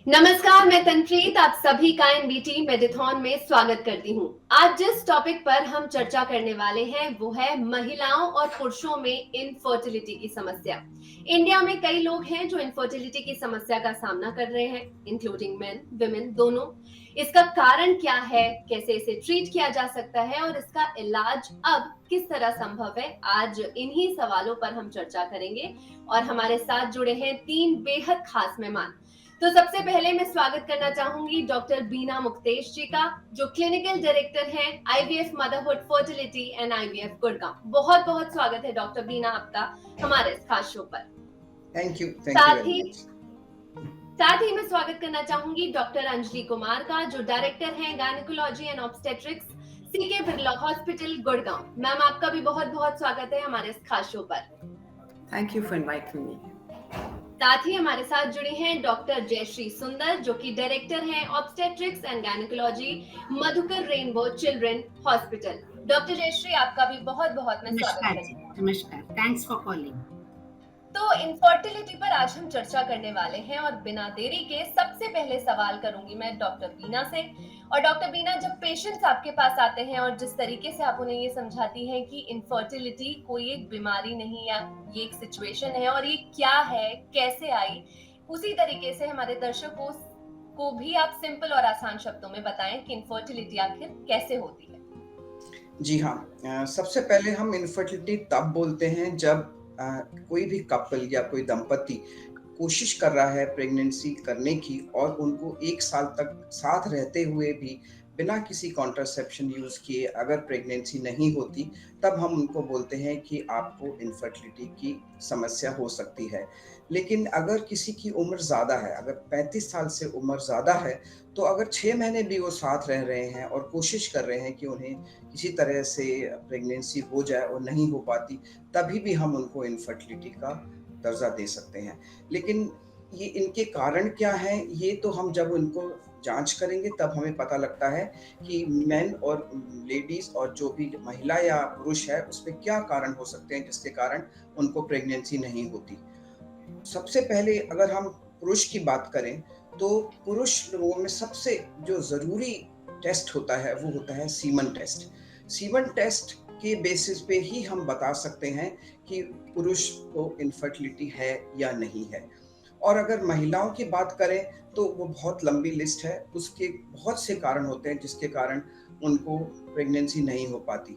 नमस्कार, मैं तनप्रीत आप सभी का एनबीटी मेडिथॉन में स्वागत करती हूँ। आज जिस टॉपिक पर हम चर्चा करने वाले हैं वो है महिलाओं और पुरुषों में इनफर्टिलिटी की समस्या। इंडिया में कई लोग हैं जो इनफर्टिलिटी की समस्या का सामना कर रहे हैं, इंक्लूडिंग मेन, विमेन दोनों। इसका कारण क्या है, कैसे इसे ट्रीट किया जा सकता है और इसका इलाज अब किस तरह संभव है, आज इन्हीं सवालों पर हम चर्चा करेंगे। और हमारे साथ जुड़े हैं तीन बेहद खास मेहमान। तो सबसे पहले मैं स्वागत करना चाहूंगी डॉक्टर बीना मुक्तेश जी का, जो क्लिनिकल डायरेक्टर हैं IVF motherhood fertility and IVF Gurgaon. बहुत बहुत स्वागत है डॉक्टर बीना आपका हमारे इस खास शो पर। थैंक यू साथ वेरी ही मच। साथ ही मैं स्वागत करना चाहूंगी डॉक्टर अंजलि कुमार का, जो डायरेक्टर हैं gynaecology and obstetrics CK Birla hospital Gurgaon. Ma'am आपका भी बहुत बहुत स्वागत है हमारे इस खास शो पर। Thank you for inviting me. साथ ही हमारे साथ जुड़ी हैं डॉक्टर जयश्री सुंदर, जो कि डायरेक्टर हैं obstetrics and gynaecology Madhukar rainbow children hospital. Doctor Jayshree आपका भी बहुत बहुत मैं स्वागत करती हूँ। नमस्कार, थैंक्स फॉर कॉलिंग। तो इनफर्टिलिटी पर आज हम चर्चा करने वाले हैं और बिना देरी के सबसे पहले सवाल करूंगी मैं डॉक्टर बीना से। और डॉक्टर बीना, जब पेशेंट्स आपके पास आते हैं और जिस तरीके से आप उन्हें ये समझाती हैं कि इनफर्टिलिटी कोई एक बीमारी नहीं है, ये एक सिचुएशन है और ये क्या है, कैसे आई, उसी तरीके से हमारे दर्शकों को भी आप सिंपल और आसान शब्दों में बताएं कि इनफर्टिलिटी आखिर कैसे होती है। जी हाँ, सबसे पहले हम इनफर्टिलिटी तब बोलते हैं जब कोई भी कपल या कोई दंपति कोशिश कर रहा है प्रेगनेंसी करने की और उनको 1 साल तक साथ रहते हुए भी बिना किसी कॉन्ट्रासेप्शन यूज किए अगर प्रेगनेंसी नहीं होती, तब हम उनको बोलते हैं कि आपको इनफर्टिलिटी की समस्या हो सकती है। लेकिन अगर किसी की उम्र ज़्यादा है, अगर 35 साल से उम्र ज़्यादा है, तो अगर 6 महीने भी वो साथ रह रहे हैं और कोशिश कर रहे हैं कि उन्हें किसी तरह से प्रेगनेंसी हो जाए और नहीं हो पाती, तभी भी हम उनको इनफर्टिलिटी का दर्जा दे सकते हैं। लेकिन ये इनके कारण क्या हैं, ये तो हम जब उनको जांच करेंगे तब हमें पता लगता है कि मेन और लेडीज और जो भी महिला या पुरुष है उसमें क्या कारण हो सकते हैं जिसके कारण उनको प्रेगनेंसी नहीं होती। सबसे पहले अगर हम पुरुष की बात करें, तो पुरुष लोगों में सबसे जो ज़रूरी टेस्ट होता है वो होता है सीमन टेस्ट। सीमन टेस्ट के बेसिस पे ही हम बता सकते हैं कि पुरुष को इनफर्टिलिटी है या नहीं है। और अगर महिलाओं की बात करें तो वो बहुत लंबी लिस्ट है, उसके बहुत से कारण होते हैं जिसके कारण उनको प्रेगनेंसी नहीं हो पाती।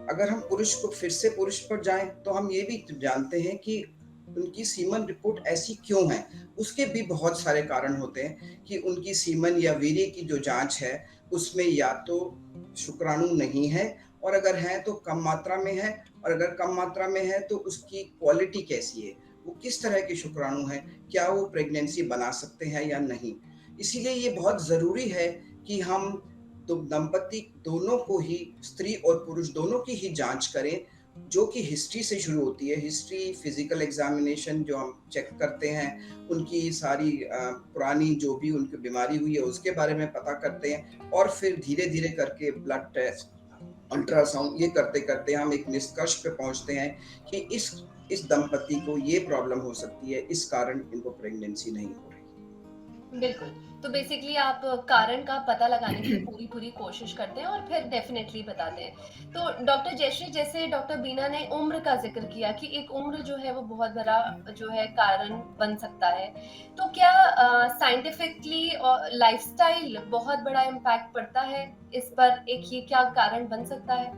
अगर हम पुरुष को फिर से पुरुष पर जाएं तो हम ये भी जानते हैं कि उनकी सीमन रिपोर्ट ऐसी क्यों है। उसके भी बहुत सारे कारण होते हैं कि उनकी सीमन या वीर्य की जो जांच है उसमें या तो शुक्राणु नहीं है, और अगर है तो कम मात्रा में है, और अगर कम मात्रा में है तो उसकी क्वालिटी कैसी है, वो किस तरह के शुक्राणु हैं, क्या वो प्रेगनेंसी बना सकते हैं या नहीं। इसीलिए ये बहुत ज़रूरी है कि हम तो दंपति दोनों को ही, स्त्री और पुरुष दोनों की ही जांच करें, जो कि हिस्ट्री से शुरू होती है। हिस्ट्री, फिजिकल एग्जामिनेशन जो हम चेक करते हैं, उनकी सारी पुरानी जो भी उनकी बीमारी हुई है उसके बारे में पता करते हैं, और फिर धीरे धीरे करके ब्लड टेस्ट, अल्ट्रासाउंड, ये करते करते हम एक निष्कर्ष पे पहुंचते हैं कि इस दंपति को ये प्रॉब्लम हो सकती है, इस कारण इनको प्रेगनेंसी नहीं हो रही। बिल्कुल। तो बेसिकली आप कारण का पता लगाने की पूरी कोशिश करते हैं और फिर डेफिनेटली बताते हैं। तो डॉक्टर जयश्री, जैसे डॉक्टर बीना ने उम्र का ज़िक्र किया कि एक उम्र जो है वो बहुत बड़ा जो है कारण बन सकता है। तो क्या साइंटिफिकली और लाइफ़स्टाइल बहुत बड़ा इम्पैक्ट पड़ता है इस पर? एक ये क्या कारण बन सकता है?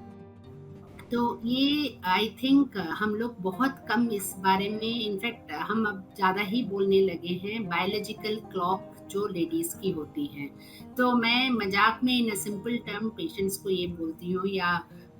तो ये आई थिंक हम लोग बहुत कम इस बारे में, इनफैक्ट हम अब ज़्यादा ही बोलने लगे हैं बायोलॉजिकल क्लॉक जो लेडीज़ की होती हैं। तो मैं मजाक में इन सिंपल टर्म पेशेंट्स को ये बोलती हूँ, या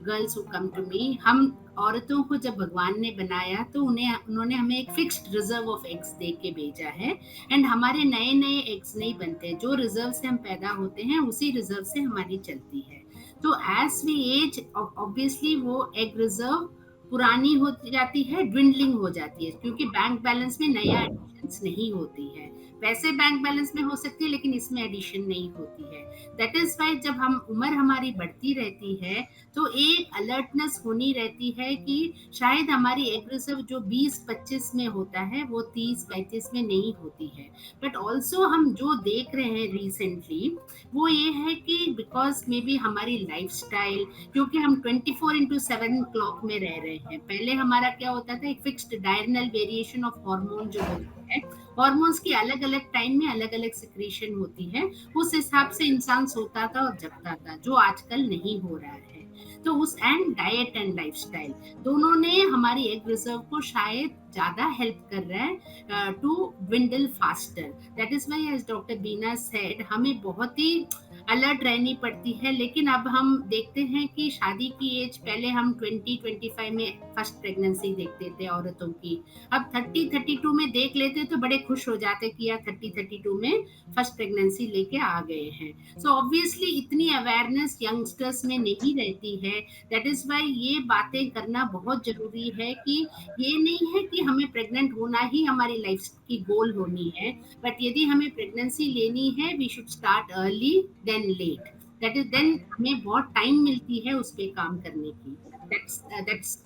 girls who come to me, हम औरतों को जब भगवान ने बनाया तो उन्होंने हमें एक फिक्स्ड रिजर्व ऑफ एग्स दे के भेजा है, एंड हमारे नए नए एग्स नहीं बनते। जो रिजर्व से हम पैदा होते हैं उसी रिजर्व से हमारी चलती है। तो एज वी एज ऑब्वियसली वो एग रिजर्व पुरानी हो जाती है, ड्विंडलिंग हो जाती है, क्योंकि बैंक बैलेंस में नया एडिशन बैलेंस नहीं होती है। वैसे बैंक बैलेंस में हो सकती है, लेकिन इसमें एडिशन नहीं होती है। दैट इज वाई जब हम उम्र हमारी बढ़ती रहती है तो एक अलर्टनेस होनी रहती है कि शायद हमारी एग रिजर्व जो 20-25 में होता है वो 30-35 में नहीं होती है। बट ऑल्सो हम जो देख रहे हैं रिसेंटली वो ये है कि बिकॉज मे बी हमारी लाइफ स्टाइल, क्योंकि हम 24/7 क्लॉक में रह रहे हैं। पहले हमारा क्या होता था, एक fixed diurnal variation of hormone जो होता है, हार्मोन्स की अलग अलग टाइम में अलग अलग सिक्रीशन होती है, उस हिसाब से इंसान सोता था और जगता था, जो आजकल नहीं हो रहा है। तो उस एंड डाइट एंड लाइफस्टाइल दोनों ने हमारी एग रिजर्व को शायद ज्यादा हेल्प कर रहा है to dwindle faster. That is why as doctor Beena said हमें बहुत ही अलर्ट रहनी पड़ती है। लेकिन अब हम देखते हैं कि शादी की एज पहले हम 20-25 में फर्स्ट प्रेगनेंसी देखते थे औरतों की, अब 30-32 में देख लेते तो बड़े खुश हो जाते कि यार 30-32 में फर्स्ट प्रेगनेंसी लेके आ गए हैं। सो ऑब्वियसली इतनी अवेयरनेस यंगस्टर्स में नहीं रहती है। दैट इज व्हाई ये बातें करना बहुत जरूरी है कि ये नहीं है कि हमें प्रेग्नेंट होना ही हमारी लाइफ की गोल होनी है, बट यदि हमें प्रेगनेंसी लेनी है we should start early then late. That is then हमें बहुत टाइम मिलती है उस पे काम करने की। दैट्स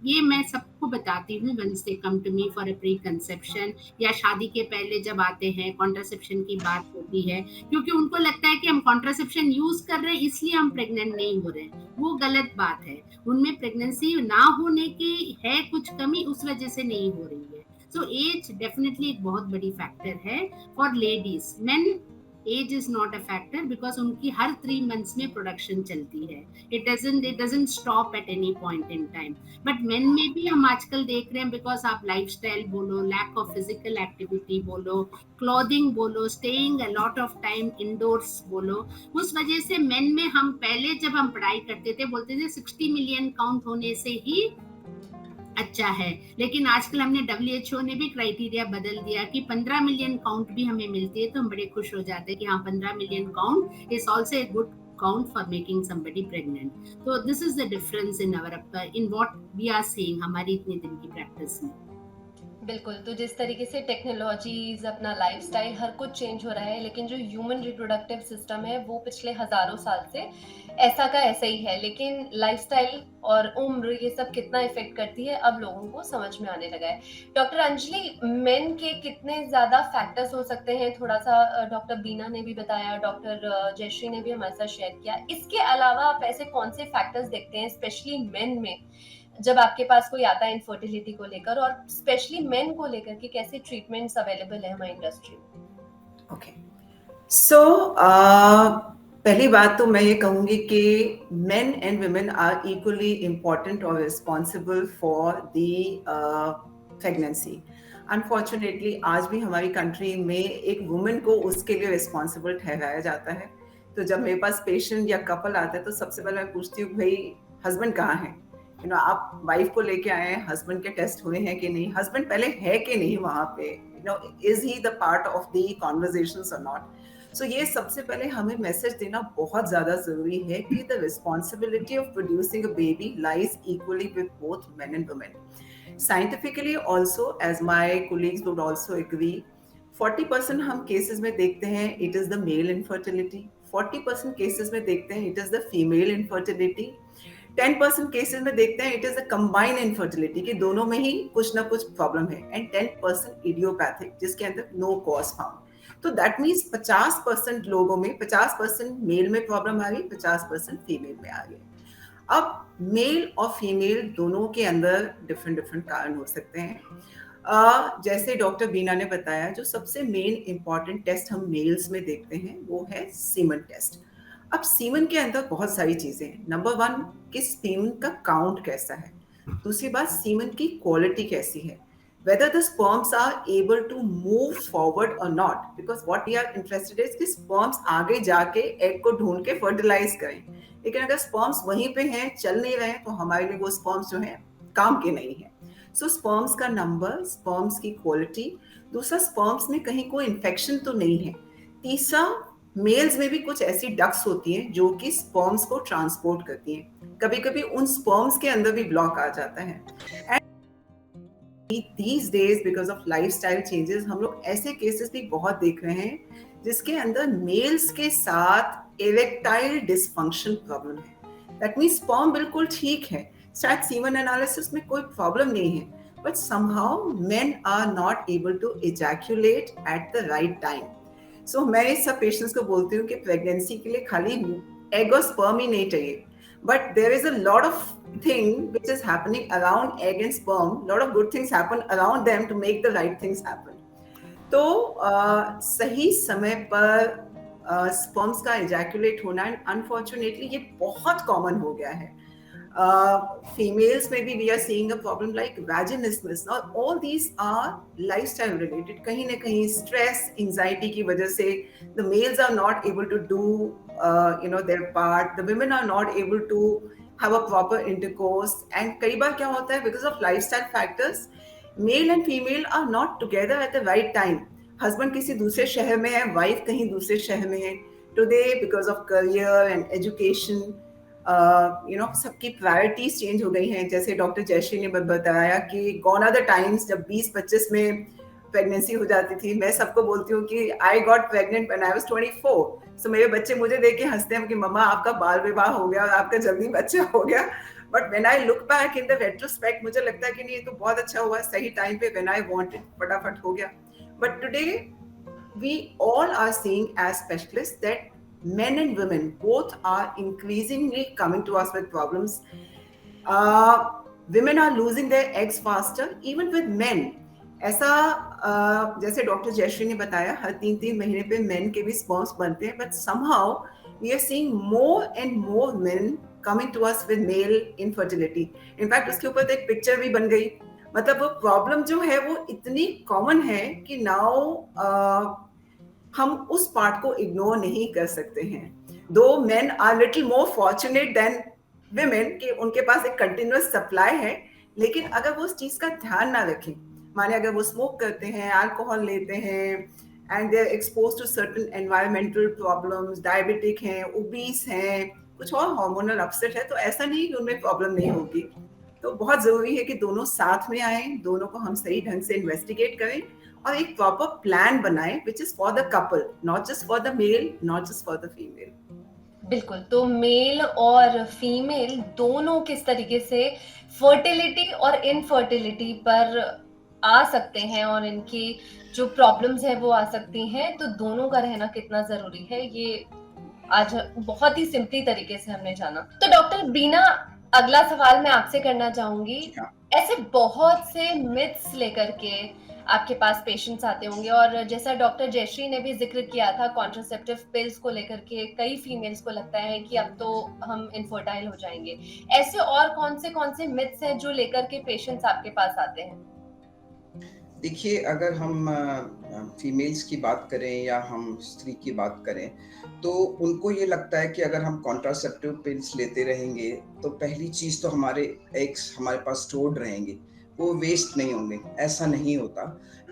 ये मैं सबको बताती हूँ once they come to me for a pre conception, या शादी के पहले जब आते हैं कॉन्ट्रासेप्शन की बात होती है, क्योंकि उनको लगता है कि हम कॉन्ट्रासेप्शन यूज कर रहे हैं इसलिए हम प्रेग्नेंट नहीं हो रहे हैं। वो गलत बात है। उनमें प्रेगनेंसी ना होने की है कुछ कमी, उस वजह से नहीं हो रही है। सो एज डेफिनेटली एक बहुत बड़ी फैक्टर है for ladies. Men age is not a factor because उनकी हर 3 मंथ्स में प्रोडक्शन चलती है। It doesn't stop at any point in time. But men में भी हम आजकल देख रहे हैं, बिकॉज आप लाइफस्टाइल बोलो, लैक ऑफ फिजिकल एक्टिविटी बोलो, क्लॉथिंग बोलो, staying a lot of time indoors बोलो, उस वजह से मेन में हम पहले जब हम पढ़ाई करते थे बोलते थे 60 मिलियन काउंट होने से ही अच्छा है। लेकिन आजकल हमने WHO ने भी क्राइटेरिया बदल दिया कि 15 मिलियन काउंट भी हमें मिलती है तो हम बड़े खुश हो जाते हैं कि हाँ 15 million count is also a good count for making somebody pregnant. So this is the difference in our in what we are seeing हमारी इतने दिन की प्रैक्टिस में। बिल्कुल। तो जिस तरीके से टेक्नोलॉजीज, अपना लाइफस्टाइल, हर कुछ चेंज हो रहा है, लेकिन जो ह्यूमन रिप्रोडक्टिव सिस्टम है वो पिछले हजारों साल से ऐसा का ऐसा ही है। लेकिन लाइफस्टाइल और उम्र ये सब कितना इफेक्ट करती है अब लोगों को समझ में आने लगा है। डॉक्टर अंजलि, मेन के कितने ज्यादा फैक्टर्स हो सकते हैं, थोड़ा सा डॉक्टर बीना ने भी बताया, डॉक्टर जयश्री ने भी हमारे साथ शेयर किया। इसके अलावा आप ऐसे कौन से फैक्टर्स देखते हैं स्पेशली मेन में, जब आपके पास कोई आता है इनफर्टिलिटी को लेकर, और स्पेशली मेन को लेकर कि कैसे ट्रीटमेंट्स अवेलेबल है हमारी इंडस्ट्री में? ओके, सो पहली बात तो मैं ये कहूँगी कि men and women are equally important और responsible for the pregnancy. Unfortunately आज भी हमारी कंट्री में एक वुमेन को उसके लिए रिस्पॉन्सिबल ठहराया जाता है। तो जब मेरे पास पेशेंट या कपल आता है तो सबसे पहले मैं पूछती हूँ भाई हस्बैंड कहाँ है, आप वाइफ को लेके आए हैं, हस्बैंड के टेस्ट हुए हैं कि नहीं, हस्बैंड पहले है कि नहीं वहां पे, is he the part of the conversations और नॉट। सो ये सबसे पहले हमें मैसेज देना बहुत ज्यादा जरूरी है कि the responsibility of producing a baby lies equally with both men and women. Scientifically also, as my colleagues would also agree, 40% हम केसेस में देखते हैं it is the male infertility, 40% cases में देखते हैं it is the female infertility, 10% cases में देखते हैं it is a combined infertility कि दोनों में ही कुछ ना कुछ प्रॉब्लम है, एंड 10% इडियोपैथिक जिसके अंदर नो कॉज फाउंड। तो दैट मीन्स 50% लोगों में 50% मेल में प्रॉब्लम आ रही, 50% फीमेल में आ रही है। अब मेल और फीमेल दोनों के अंदर डिफरेंट डिफरेंट कारण हो सकते हैं। जैसे डॉक्टर बीना ने बताया, जो सबसे मेन इंपॉर्टेंट टेस्ट हम मेल्स में देखते हैं वो है सीमन टेस्ट। अब सीमन के अंदर बहुत सारी चीजें हैं। नंबर 1 कि सीमन का काउंट कैसा है, दूसरी बात सीमन की क्वालिटी कैसी है, whether the sperms are able to move forward or not, because what we are interested is कि sperms आगे जाके एग को ढूंढ के फर्टिलाइज करें, लेकिन अगर sperms वहीं पे हैं, चल नहीं रहे, तो हमारे लिए वो sperms जो हैं काम के नहीं है। सो sperms का नंबर, sperms की क्वालिटी, दूसरा sperms में कहीं कोई इन्फेक्शन तो नहीं है, तीसरा मेल्स में भी कुछ ऐसी डक्ट्स होती हैं जो कि स्पर्म्स को ट्रांसपोर्ट करती हैं, कभी कभी उन स्पर्म्स के अंदर भी ब्लॉक आ जाता है। these days because of lifestyle changes हम लोग ऐसे केसेस भी बहुत देख रहे हैं जिसके अंदर मेल्स के साथ इरेक्टाइल डिसफंक्शन प्रॉब्लम है। दैट मीन्स स्पर्म बिल्कुल ठीक है, शायद सीमन एनालिसिस में कोई प्रॉब्लम नहीं है, but somehow men are not able to ejaculate at the right time. So मैं इस सब पेशेंट्स को बोलती हूँ कि प्रेगनेंसी के लिए खाली एग और स्पर्म ही नहीं चाहिए, but there is a lot of thing which is happening around egg and sperm. Lot of good things happen around them to make the right things happen. तो सही समय पर स्पर्म्स का ejaculate होना unfortunately ये बहुत कॉमन हो गया है। Females maybe we are seeing a problem like vaginismus. Now all these are lifestyle related. कहीं ना कहीं stress, anxiety की वजह से the males are not able to do their part. The women are not able to have a proper intercourse. And कई बार क्या होता है because of lifestyle factors, male and female are not together at the right time. Husband किसी दूसरे शहर में है, wife कहीं दूसरे शहर में है. Today because of career and education, सबकी प्रायोरिटीज चेंज हो गई हैं। जैसे डॉक्टर जयश्री ने बताया कि गॉन आर द टाइम्स जब 20-25 में प्रेगनेंसी हो जाती थी। मैं सबको बोलती हूँ कि I got pregnant when I was 24। सो मेरे बच्चे मुझे देख के हंसते हैं कि मम्मा आपका बाल विवाह हो गया और आपका जल्दी बच्चा हो गया। But when I look back in the retrospect मुझे लगता है कि नहीं, ये तो बहुत अच्छा हुआ, सही टाइम पे व्हेन आई वांटेड फटाफट हो गया। But today we all are seeing as specialist that men and women both are increasingly coming to us with problems. Women are losing their eggs faster, even with men. ऐसा जैसे doctor Jayashree ने बताया, हर 3-3 महीने पे men के भी sperms बनते हैं, but somehow we are seeing more and more men coming to us with male infertility. In fact, उसके ऊपर तो एक पिक्चर भी बन गई। मतलब वो प्रॉब्लम जो है वो इतनी कॉमन है कि नाउ हम उस पार्ट को इग्नोर नहीं कर सकते हैं। Though men are little more fortunate than women कि उनके पास एक कंटिन्यूअस सप्लाई है, लेकिन अगर वो उस चीज का ध्यान ना रखें, माने अगर वो स्मोक करते हैं, अल्कोहल लेते हैं and they are exposed to certain environmental problems, diabetic हैं, ओबीस हैं, कुछ और हार्मोनल अपसेट है, तो ऐसा नहीं कि उनमें प्रॉब्लम नहीं होगी। तो बहुत जरूरी है कि दोनों साथ में आए, दोनों को हम सही ढंग से इन्वेस्टिगेट करें और एक प्रॉपर प्लान बनाएं which is for the couple, not just for the male, not just for the female. बिल्कुल, तो मेल और फीमेल दोनों किस तरीके से फर्टिलिटी और इनफर्टिलिटी पर आ सकते हैं और इनकी जो प्रॉब्लम्स है वो आ सकती हैं, तो दोनों का रहना कितना जरूरी है ये आज बहुत ही सिंपली तरीके से हमने जाना। तो डॉक्टर बीना, अगला सवाल मैं आपसे करना चाहूंगी। ऐसे बहुत से मिथ्स लेकर के आपके पास पेशेंट्स आते होंगे और जैसा डॉक्टर जयश्री ने भी जिक्र किया था कॉन्ट्रासेप्टिव पिल्स को लेकर के कई फीमेल्स को लगता है कि अब तो हम इनफर्टाइल हो जाएंगे। ऐसे और कौन से मिथ्स हैं जो लेकर के पेशेंट्स आपके पास आते हैं? देखिए, अगर हम फीमेल्स की बात करें या हम स्त्री की बात करें तो उनको ये लगता है कि अगर हम कॉन्ट्रासेप्टिव पिल्स लेते रहेंगे तो पहली चीज तो हमारे एग्स हमारे पास स्टोर्ड रहेंगे, वो वेस्ट नहीं होंगे। ऐसा नहीं होता।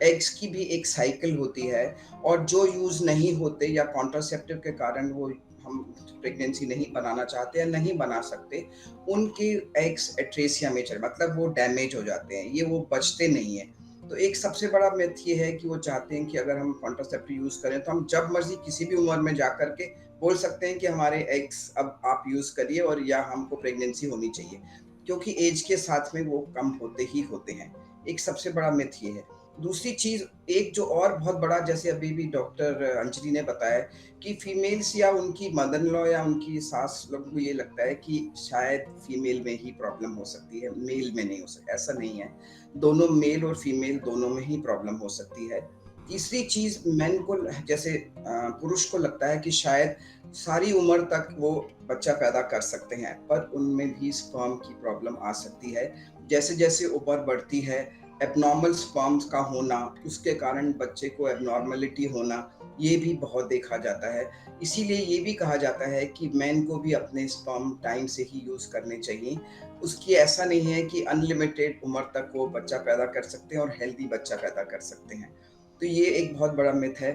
एग्स की भी एक साइकिल होती है और जो यूज नहीं होते या कॉन्ट्रासेप्टिव के कारण वो हम प्रेगनेंसी नहीं बनाना चाहते या नहीं बना सकते, उनके एग्स एट्रेसिया मेजर मतलब वो डैमेज हो जाते हैं, ये वो बचते नहीं है। तो एक सबसे बड़ा मिथ ये है कि वो चाहते हैं कि अगर हम कॉन्ट्रासेप्टिव यूज करें तो हम जब मर्जी किसी भी उम्र में जा करके बोल सकते हैं कि हमारे एग्स अब आप यूज करिए और या हमको प्रेगनेंसी होनी चाहिए, क्योंकि एज के साथ में वो कम होते ही होते हैं। एक सबसे बड़ा मिथ ये है। दूसरी चीज, एक जो और बहुत बड़ा, जैसे अभी भी डॉक्टर अंजलि ने बताया कि फीमेल्स या उनकी मदर इन लॉ या उनकी सास लोग को ये लगता है कि शायद फीमेल में ही प्रॉब्लम हो सकती है, मेल में नहीं हो सकती। ऐसा नहीं है, दोनों मेल और फीमेल दोनों में ही प्रॉब्लम हो सकती है। तीसरी चीज, मेन को जैसे पुरुष को लगता है कि शायद सारी उम्र तक वो बच्चा पैदा कर सकते हैं, पर उनमें भी स्पर्म की प्रॉब्लम आ सकती है। जैसे जैसे उम्र बढ़ती है, एबनॉर्मल स्पर्म्स का होना, उसके कारण बच्चे को एबनॉर्मलिटी होना, ये भी बहुत देखा जाता है। इसीलिए ये भी कहा जाता है कि मैन को भी अपने स्पर्म टाइम से ही यूज करने चाहिए। उसकी ऐसा नहीं है कि अनलिमिटेड उम्र तक वो बच्चा पैदा कर सकते हैं और हेल्दी बच्चा पैदा कर सकते हैं। तो ये एक बहुत बड़ा मिथ है।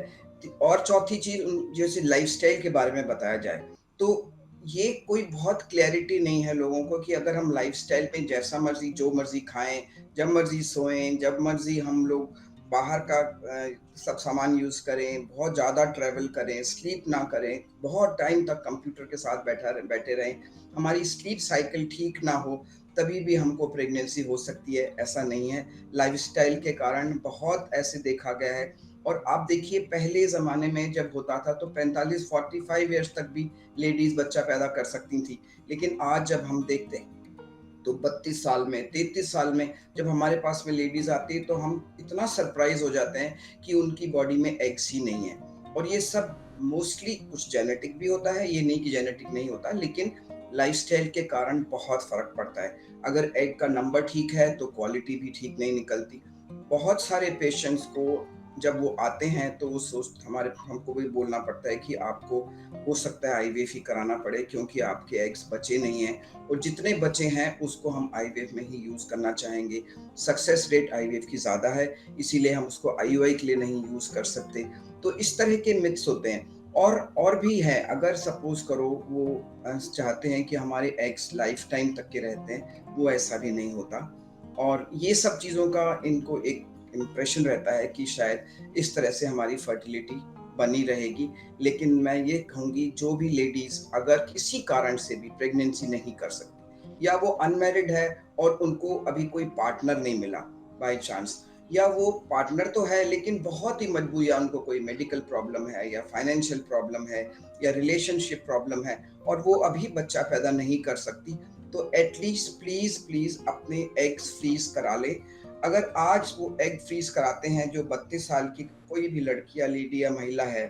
और चौथी चीज, जैसे लाइफस्टाइल के बारे में बताया जाए तो ये कोई बहुत क्लैरिटी नहीं है लोगों को कि अगर हम लाइफस्टाइल में जैसा मर्जी जो मर्जी खाएं, जब मर्जी सोएं, जब मर्जी हम लोग बाहर का सब सामान यूज करें, बहुत ज्यादा ट्रैवल करें, स्लीप ना करें, बहुत टाइम तक कंप्यूटर के साथ बैठे रहें, हमारी स्लीप साइकिल ठीक ना हो, तभी भी हमको प्रेगनेंसी हो सकती है, ऐसा नहीं है। लाइफस्टाइल के कारण बहुत ऐसे देखा गया है। और आप देखिए पहले ज़माने में जब होता था तो 45-45 ईयर्स तक भी लेडीज़ बच्चा पैदा कर सकती थी। लेकिन आज जब हम देखते हैं तो 32 साल में, 33 साल में जब हमारे पास में लेडीज़ आती है तो हम इतना सरप्राइज़ हो जाते हैं कि उनकी बॉडी में एग्स ही नहीं है। और ये सब मोस्टली कुछ जेनेटिक भी होता है, ये नहीं कि जेनेटिक नहीं होता, लेकिन लाइफस्टाइल के कारण बहुत फ़र्क पड़ता है। अगर एग का नंबर ठीक है तो क्वालिटी भी ठीक नहीं निकलती। बहुत सारे पेशेंट्स को जब वो आते हैं तो वो हमको भी बोलना पड़ता है कि आपको हो सकता है आईवीएफ ही कराना पड़े क्योंकि आपके एग्स बचे नहीं हैं, और जितने बचे हैं उसको हम आईवीएफ में ही यूज़ करना चाहेंगे। सक्सेस रेट आईवीएफ की ज़्यादा है, इसीलिए हम उसको आईयूआई के लिए नहीं यूज़ कर सकते। तो इस तरह के मिथ्स होते हैं। और भी है, अगर सपोज करो वो चाहते हैं कि हमारे एग्स लाइफ टाइम तक के रहते हैं, वो ऐसा भी नहीं होता। और ये सब चीज़ों का इनको एक इम्प्रेशन रहता है कि शायद इस तरह से हमारी फर्टिलिटी बनी रहेगी। लेकिन मैं ये कहूँगी जो भी लेडीज़ अगर किसी कारण से भी प्रेगनेंसी नहीं कर सकती, या वो अनमैरिड है और उनको अभी कोई पार्टनर नहीं मिला बाय चांस, या वो पार्टनर तो है लेकिन बहुत ही मजबूर, या उनको कोई मेडिकल प्रॉब्लम है या फाइनेंशियल प्रॉब्लम है या रिलेशनशिप प्रॉब्लम है और वो अभी बच्चा पैदा नहीं कर सकती, तो एटलीस्ट प्लीज अपने एग्स फ्रीज करा ले। अगर आज वो एग फ्रीज कराते हैं, जो 32 साल की कोई भी लड़की या लेडी या महिला है,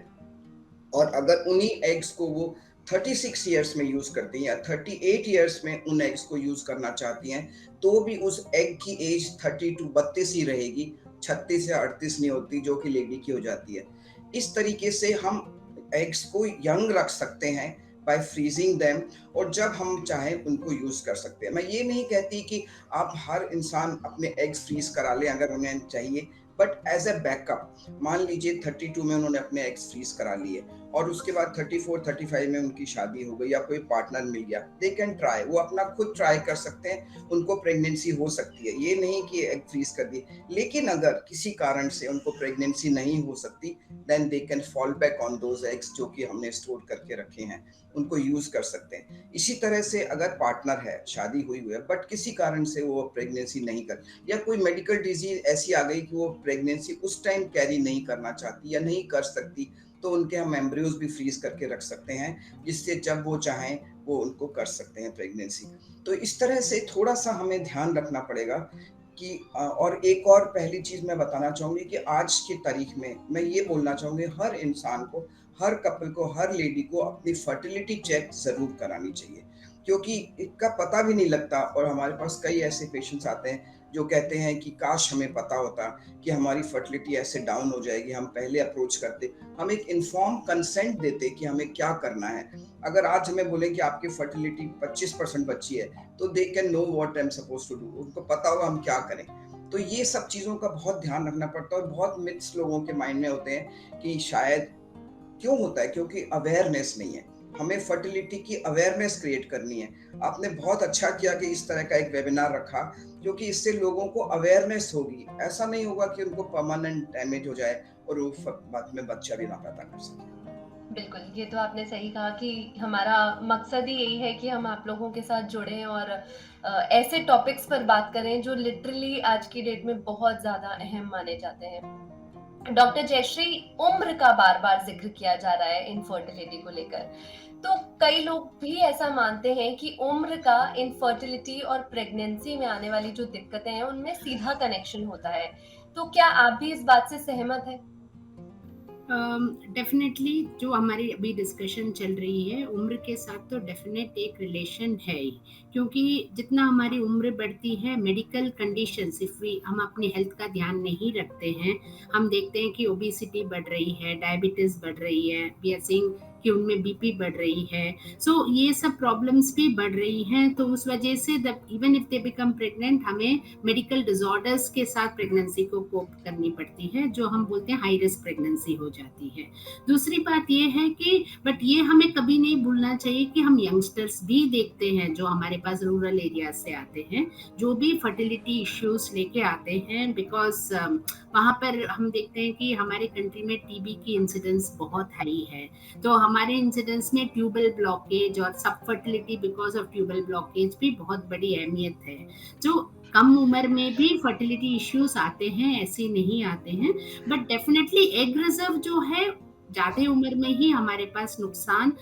और अगर उन्हीं एग्स को वो 36 ईयर्स में यूज करती हैं या 38 ईयर्स में उन एग्स को यूज करना चाहती हैं, तो भी उस एग की एज 32 ही रहेगी, 36 या 38 नहीं होती जो कि लेडी की हो जाती है। इस तरीके से हम एग्स को यंग रख सकते हैं बाय फ्रीजिंग देम, और जब हम चाहें उनको यूज कर सकते हैं। मैं ये नहीं कहती कि आप हर इंसान अपने एग्स फ्रीज करा लें अगर उन्हें चाहिए, बट एज ए बैकअप, मान लीजिए 32 में उन्होंने अपने एग्स फ्रीज करा लिए और उसके बाद 34-35 में उनकी शादी हो गई या कोई पार्टनर मिल गया, दे कैन ट्राई, वो अपना खुद ट्राई कर सकते हैं, उनको प्रेगनेंसी हो सकती है, ये नहीं कि एग फ्रीज कर दी। लेकिन अगर किसी कारण से उनको प्रेगनेंसी नहीं हो सकती, then they can fall back on those eggs जो कि हमने स्टोर करके रखे हैं, उनको यूज कर सकते हैं। इसी तरह से अगर पार्टनर है, शादी हुई है, बट किसी कारण से वो प्रेगनेंसी नहीं कर, या कोई मेडिकल डिजीज ऐसी आ गई कि वो प्रेगनेंसी उस टाइम कैरी नहीं करना चाहती या नहीं कर सकती, तो उनके हम एम्ब्रियोज भी फ्रीज करके रख सकते हैं, जिससे जब वो चाहें वो उनको कर सकते हैं प्रेगनेंसी। तो इस तरह से थोड़ा सा हमें ध्यान रखना पड़ेगा कि और एक और पहली चीज मैं बताना चाहूंगी कि आज की तारीख में मैं ये बोलना चाहूंगी, हर इंसान को, हर कपल को, हर लेडी को अपनी फर्टिलिटी चेक जरूर करानी चाहिए, क्योंकि इसका पता भी नहीं लगता। और हमारे पास कई ऐसे पेशेंट्स आते हैं जो कहते हैं कि काश हमें पता होता कि हमारी फर्टिलिटी ऐसे डाउन हो जाएगी, हम पहले अप्रोच करते, हम एक इन्फॉर्म कंसेंट देते कि हमें क्या करना है। अगर आज हमें बोले कि आपकी फर्टिलिटी 25% बची है, तो they can know what I am suppose to do, उनको पता होगा हम क्या करें। तो ये सब चीज़ों का बहुत ध्यान रखना पड़ता है। और बहुत मिथ्स लोगों के माइंड में होते हैं कि शायद, क्यों होता है, क्योंकि अवेयरनेस नहीं है। हमें फर्टिलिटी की अवेयरनेस क्रिएट करनी है। आपने बहुत अच्छा किया कि इस तरह का एक वेबिनार रखा, क्योंकि इससे लोगों को अवेयरनेस होगी। ऐसा नहीं होगा कि उनको परमानेंट डैमेज हो जाए और वो बाद में बच्चा भी ना पैदा कर सके। बिल्कुल, ये तो आपने सही कहा कि हमारा मकसद ही यही है कि हम आप लोगों के साथ जुड़ें और ऐसे टॉपिक्स पर बात करें जो लिटरली आज की डेट में बहुत ज़्यादा अहम माने जाते हैं। डॉक्टर जयश्री, उम्र का बार-बार ज़िक्र किया जा रहा है इनफर्टिलिटी को लेकर। तो कई लोग भी ऐसा मानते हैं कि उम्र का इनफर्टिलिटी और प्रेगनेंसी में आने वाली जो दिक्कतें हैं, उनमें सीधा कनेक्शन होता है। तो क्या आप भी इस बात से सहमत हैं? डेफिनेटली जो हमारी अभी डिस्कशन चल रही है, उम्र के साथ तो डेफिनेट एक रिलेशन है ही, क्योंकि जितना हमारी उम्र बढ़ती है, मेडिकल कंडीशंस, इफ हम अपनी हेल्थ का ध्यान नहीं रखते हैं, हम देखते हैं कि ओबेसिटी बढ़ रही है, डायबिटीज बढ़ रही है, वी आर सीइंग कि उनमें बीपी बढ़ रही है। सो ये सब प्रॉब्लम्स भी बढ़ रही हैं, तो उस वजह से even if they become pregnant, हमें मेडिकल डिसऑर्डर्स के साथ प्रेगनेंसी को कोप करनी पड़ती है, जो हम बोलते हैं हाई रिस्क प्रेगनेंसी हो जाती है। दूसरी बात ये है कि बट ये हमें कभी नहीं भूलना चाहिए कि हम यंगस्टर्स भी देखते हैं जो हमारे पास रूरल एरिया से आते हैं, जो भी फर्टिलिटी इश्यूज लेके आते हैं, बिकॉज वहाँ पर हम देखते हैं कि हमारे कंट्री में टीबी की इंसिडेंस बहुत हाई है, तो हमारे इंसिडेंस में ट्यूबल ब्लॉकेज और सब fertility because of tubal blockage भी बहुत बड़ी अहमियत है। जो कम उम्र में भी फर्टिलिटी इश्यूज आते हैं, ऐसे नहीं आते हैं, बट डेफिनेटली एग रिजर्व जो है, ज्यादा उम्र में ही हमारे पास नुकसान,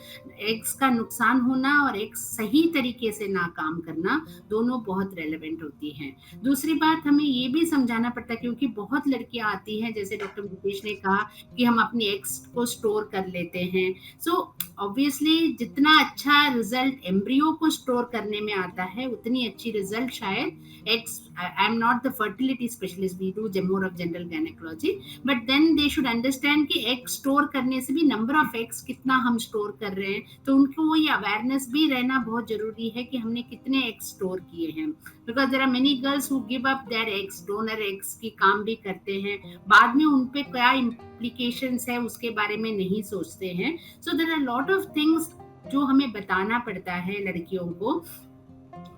एग्स का नुकसान होना और एग्स सही तरीके से ना काम करना, दोनों बहुत रेलेवेंट होती हैं। दूसरी बात हमें ये भी समझाना पड़ता है, क्योंकि बहुत लड़कियां आती हैं, जैसे डॉक्टर मुकेश ने कहा कि हम अपने एग्स को स्टोर कर लेते हैं। सो ऑब्वियसली जितना अच्छा रिजल्ट एम्ब्रियो को स्टोर करने में आता है, उतनी अच्छी रिजल्ट शायद eggs, I am not the fertility specialist, we do more of general gynaecology, but then they should understand कि एग स्टोर करने से भी नंबर ऑफ एग्स कितना हम स्टोर कर रहे हैं, तो उनको ये अवेयरनेस भी रहना बहुत जरूरी है कि हमने कितने एग्स स्टोर किए हैं, because there are many girls who give up their eggs, donor eggs की काम भी करते हैं, बाद में उन पे क्या इम्प्लीकेशंस है उसके बारे में नहीं सोचते हैं। So there are lot of things जो हमें बताना पड़ता है लड़कियों को,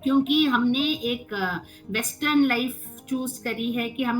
क्योंकि हमने एक वेस्टर्न लाइफ चूज करी है कि हम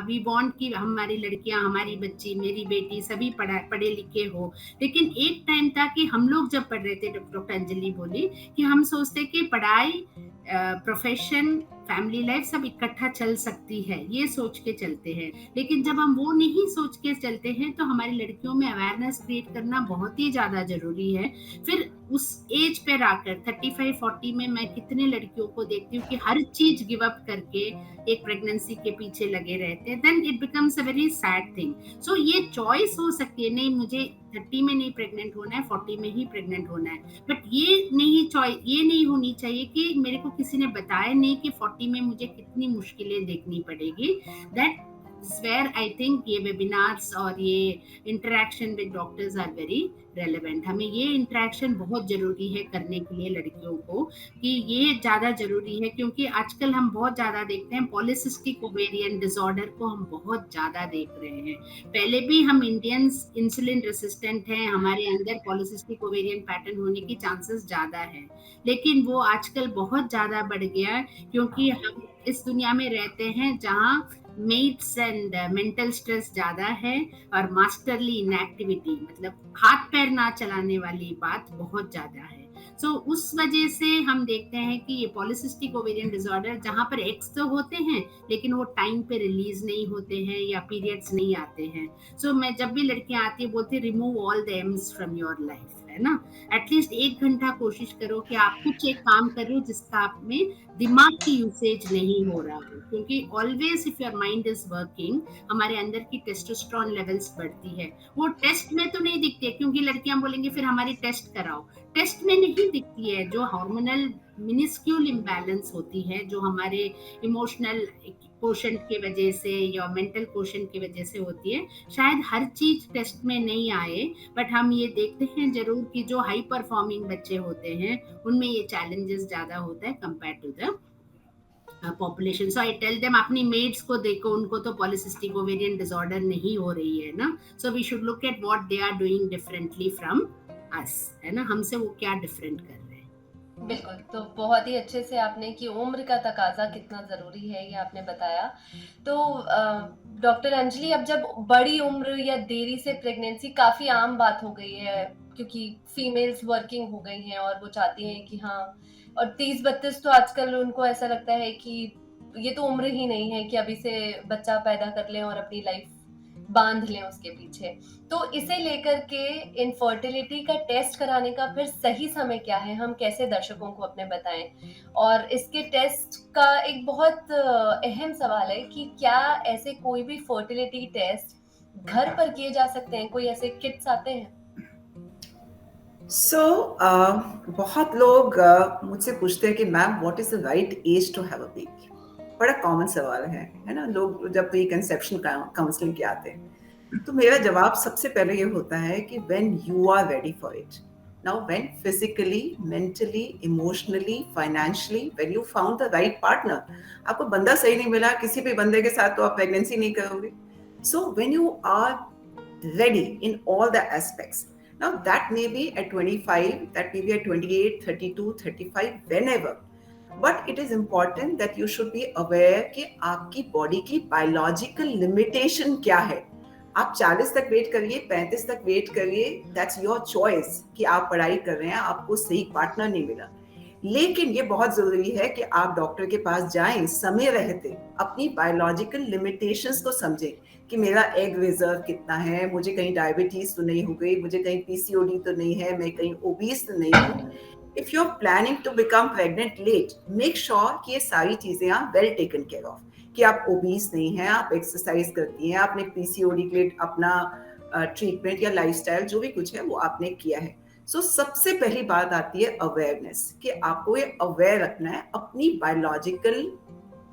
वी वांट कि हमारी लड़कियां, हमारी बच्ची, मेरी बेटी सभी पढ़े लिखे हो, लेकिन एक टाइम था कि हम लोग जब पढ़ रहे थे, डॉक्टर अंजलि बोली कि हम सोचते कि पढ़ाई, प्रोफेशन, फैमिली लाइफ सब इकट्ठा चल सकती है, ये सोच के चलते हैं, लेकिन जब हम वो नहीं सोच के चलते हैं तो हमारी लड़कियों में अवेयरनेस क्रिएट करना बहुत ही ज्यादा जरूरी है। फिर उस एज पर आकर 35-40 में मैं कितने लड़कियों को देखती हूँ कि हर चीज गिव अप करके एक प्रेगनेंसी के पीछे लगे रहते हैं, then it becomes a very sad thing. So ये चॉइस हो सकती है, नहीं मुझे 30 में नहीं प्रेग्नेंट होना है, 40 में ही प्रेग्नेंट होना है, बट ये नहीं होनी चाहिए कि मेरे को किसी ने बताया नहीं कि 40 में मुझे कितनी मुश्किलें देखनी पड़ेगी। That is where I think ये वेबिनार्स और ये interaction with doctors are very relevant. हमें ये इंटरेक्शन बहुत जरूरी है करने के लिए लड़कियों को, कि ये ज्यादा जरूरी है, क्योंकि आजकल हम बहुत ज्यादा देखते हैं पॉलिसिस्टिक ओवेरियन डिसऑर्डर को हम बहुत ज्यादा देख रहे हैं। पहले भी हम इंडियंस इंसुलिन रेसिस्टेंट हैं, हमारे अंदर पॉलिसिस्टिक ओवेरियन पैटर्न होने की चांसेस ज्यादा है, लेकिन वो आजकल बहुत ज्यादा बढ़ गया है, क्योंकि हम इस दुनिया में रहते हैं जहाँ मेट्स एंड मेंटल स्ट्रेस ज्यादा है और मास्टरली इनएक्टिविटी, मतलब हाथ पैर ना चलाने वाली बात बहुत ज्यादा है। सो उस वजह से हम देखते हैं कि ये पॉलिसिस्टिक ओवेरियन डिसऑर्डर, जहाँ पर एग्स तो होते हैं लेकिन वो टाइम पे रिलीज नहीं होते हैं या पीरियड्स नहीं आते हैं। सो मैं जब भी लड़कियां आती है बोलती remove all the AIIMS from your life, है ना, एटलीस्ट 1 घंटा कोशिश करो कि आप कुछ एक काम कर रहे हो जिसका आप में दिमाग की यूसेज नहीं हो रहा हो, क्योंकि always if your mind is working, हमारे अंदर की टेस्टोस्टेरोन लेवल्स बढ़ती है। वो टेस्ट में तो नहीं दिखती है, क्योंकि लड़कियां बोलेंगे फिर हमारी टेस्ट कराओ, टेस्ट में नहीं दिखती है। जो हार्मोनल मिनिस्क्यूल इम्बैलेंस होती है, जो हमारे इमोशनल कोशेंट के वजह से या मेंटल कोशेंट की वजह से होती है, शायद हर चीज टेस्ट में नहीं आए, बट हम ये देखते हैं जरूर कि जो हाई परफॉर्मिंग बच्चे होते हैं उनमें ये चैलेंजेस ज्यादा होता है compare to the population. So I tell them अपनी मेड्स को देखो, उनको तो पॉलिसिस्टिक ओवेरियन डिसऑर्डर नहीं हो रही है ना, so we should look at what they are doing differently from us, है ना, हमसे वो क्या डिफरेंट कर रहे हैं। बिल्कुल, तो बहुत ही अच्छे से आपने कि उम्र का तकाजा कितना ज़रूरी है ये आपने बताया। तो डॉक्टर अंजलि, अब जब बड़ी उम्र या देरी से प्रेगनेंसी काफ़ी आम बात हो गई है, क्योंकि फीमेल्स वर्किंग हो गई हैं और वो चाहती हैं कि हाँ, और 30-32 तो आजकल उनको ऐसा लगता है कि ये तो उम्र ही नहीं है कि अभी से बच्चा पैदा कर लें और अपनी लाइफ बांध लें उसके पीछे। तो इसे लेकर के इनफर्टिलिटी का टेस्ट कराने का फिर सही समय क्या है, हम कैसे दर्शकों को अपने बताएं? और इसके टेस्ट का एक बहुत अहम सवाल है कि क्या ऐसे कोई भी फर्टिलिटी टेस्ट घर पर किए जा सकते हैं? कोई ऐसे किट्स आते हैं? बहुत लोग मुझसे पूछते हैं कि ma'am what is the right age to have a baby. बड़ा कॉमन सवाल है ना, लोग जब प्री कंसेप्शन काउंसलिंग के आते हैं तो मेरा जवाब सबसे पहले ये होता है कि when you are ready for it. Now, when physically, mentally, emotionally, financially, when you found the right partner, आपको बंदा सही नहीं मिला, किसी भी बंदे के साथ तो आप प्रेगनेंसी नहीं करोगे. So when you are ready in all the aspects, now that may be at 25, that may be at 28, 32, 35, whenever. But it is important that you should be aware कि आपकी बॉडी की बायोलॉजिकल लिमिटेशन क्या है. आप 40 तक wait करिए, 35 तक wait करिए, दैट्स योर चॉइस कि आप पढ़ाई कर रहे हैं, आपको सही पार्टनर नहीं मिला. लेकिन ये बहुत जरूरी है कि आप डॉक्टर के पास जाएं समय रहते, अपनी बायोलॉजिकल लिमिटेशंस को समझें कि मेरा एग रिजर्व कितना है, मुझे कहीं डायबिटीज तो नहीं हो गई, मुझे कहीं पीसीओडी तो नहीं है, मैं कहीं ओबीस तो नहीं हूँ. If you're planning to become pregnant late, make sure कि ये सारी चीजें आप well taken care of. कि आप ओबीस नहीं हैं, आप एक्सरसाइज करती हैं, आपने पीसीओडी के लिए अपना ट्रीटमेंट या लाइफस्टाइल जो भी कुछ है वो आपने किया है. सो सबसे पहली बात आती है अवेयरनेस कि आपको ये अवेयर रखना है अपनी बायोलॉजिकल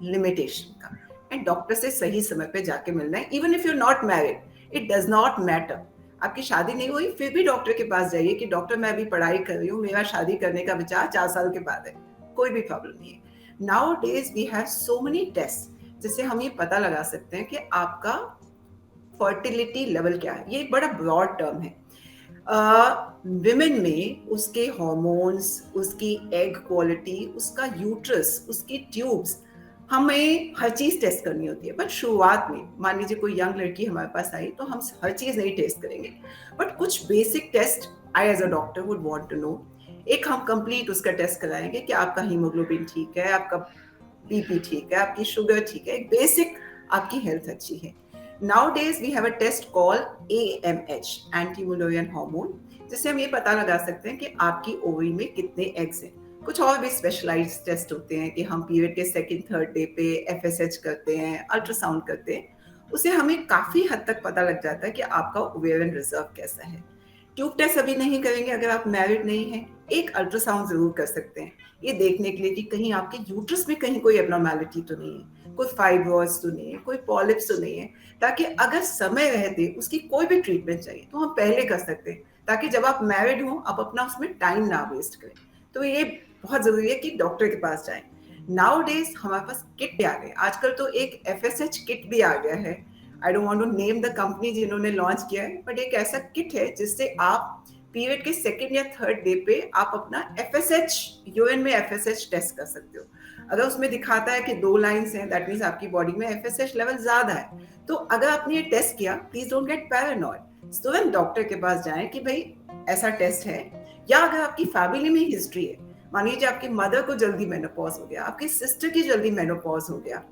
लिमिटेशन का, एंड डॉक्टर से सही समय पे जाके मिलना है. Even if you not married, it does not matter. आपकी शादी नहीं हुई फिर भी डॉक्टर के पास जाइए कि डॉक्टर मैं अभी पढ़ाई कर रही हूँ, मेरा शादी करने का विचार 4 साल के बाद है, कोई भी प्रॉब्लम नहीं है. Nowadays we have so many test जिससे हम ये पता लगा सकते हैं कि आपका फर्टिलिटी लेवल क्या है. ये एक बड़ा ब्रॉड टर्म है. विमेन में उसके हॉर्मोन्स, उसकी एग क्वालिटी, उसका यूट्रस, उसकी ट्यूब्स, हमें हर चीज टेस्ट करनी होती है. बट शुरुआत में मान लीजिए कोई यंग लड़की हमारे पास आई तो हम हर चीज नहीं टेस्ट करेंगे, बट कुछ basic test I as a doctor would want to know. एक हम कंप्लीट उसका टेस्ट कराएंगे कि आपका हीमोग्लोबिन ठीक है, आपका बीपी ठीक है, आपकी शुगर ठीक है, बेसिक आपकी हेल्थ अच्छी है. Nowadays we have a test called AMH, anti-mullerian hormone, जिससे हम ये पता लगा सकते हैं कि आपकी ओवरी में कितने एग्स हैं. कुछ और भी स्पेशलाइज्ड टेस्ट होते हैं कि हम पीरियड के सेकंड थर्ड डे पे FSH करते हैं, अल्ट्रासाउंड करते हैं. उससे हमें काफी हद तक पता लग जाता है कि आपका ओवेरियन रिजर्व कैसा है. ट्यूब टेस्ट अभी नहीं करेंगे अगर आप मैरिड नहीं हैं. एक अल्ट्रासाउंड जरूर कर सकते हैं ये देखने के लिए कि कहीं आपके यूट्रस में कहीं कोई एब्नॉर्मैलिटी तो नहीं है, कोई फाइब्रॉइड्स तो नहीं है, कोई पॉलिप्स तो नहीं है, ताकि अगर समय रहते उसकी कोई भी ट्रीटमेंट चाहिए तो हम पहले कर सकते हैं, ताकि जब आप मैरिड हो आप अपना उसमें टाइम ना वेस्ट करें. तो ये बहुत जरूरी है कि डॉक्टर के पास जाएं. नाउ डेज हमारे पास किट भी आ गए. आजकल तो एक FSH किट भी आ गया है. I don't want to name the company जिन्होंने लॉन्च किया है, बट एक ऐसा किट है जिससे आप पीरियड के सेकंड या थर्ड डे पे आप अपना FSH, यूरिन में FSH टेस्ट कर सकते हो. अगर उसमें दिखाता है कि 2 लाइंस हैं, दैट मींस आपकी बॉडी में FSH लेवल ज्यादा है. तो अगर आपने ये टेस्ट किया, प्लीज डोंट गेट पैरानॉइड. तुरंत डॉक्टर के पास जाएं कि भाई ऐसा टेस्ट है. या अगर आपकी फैमिली में हिस्ट्री है, मान लीजिए आपकी मदर को जल्दी मेनोपॉज हो गया, आपकी सिस्टर की जल्दी मेनोपॉज हो गया,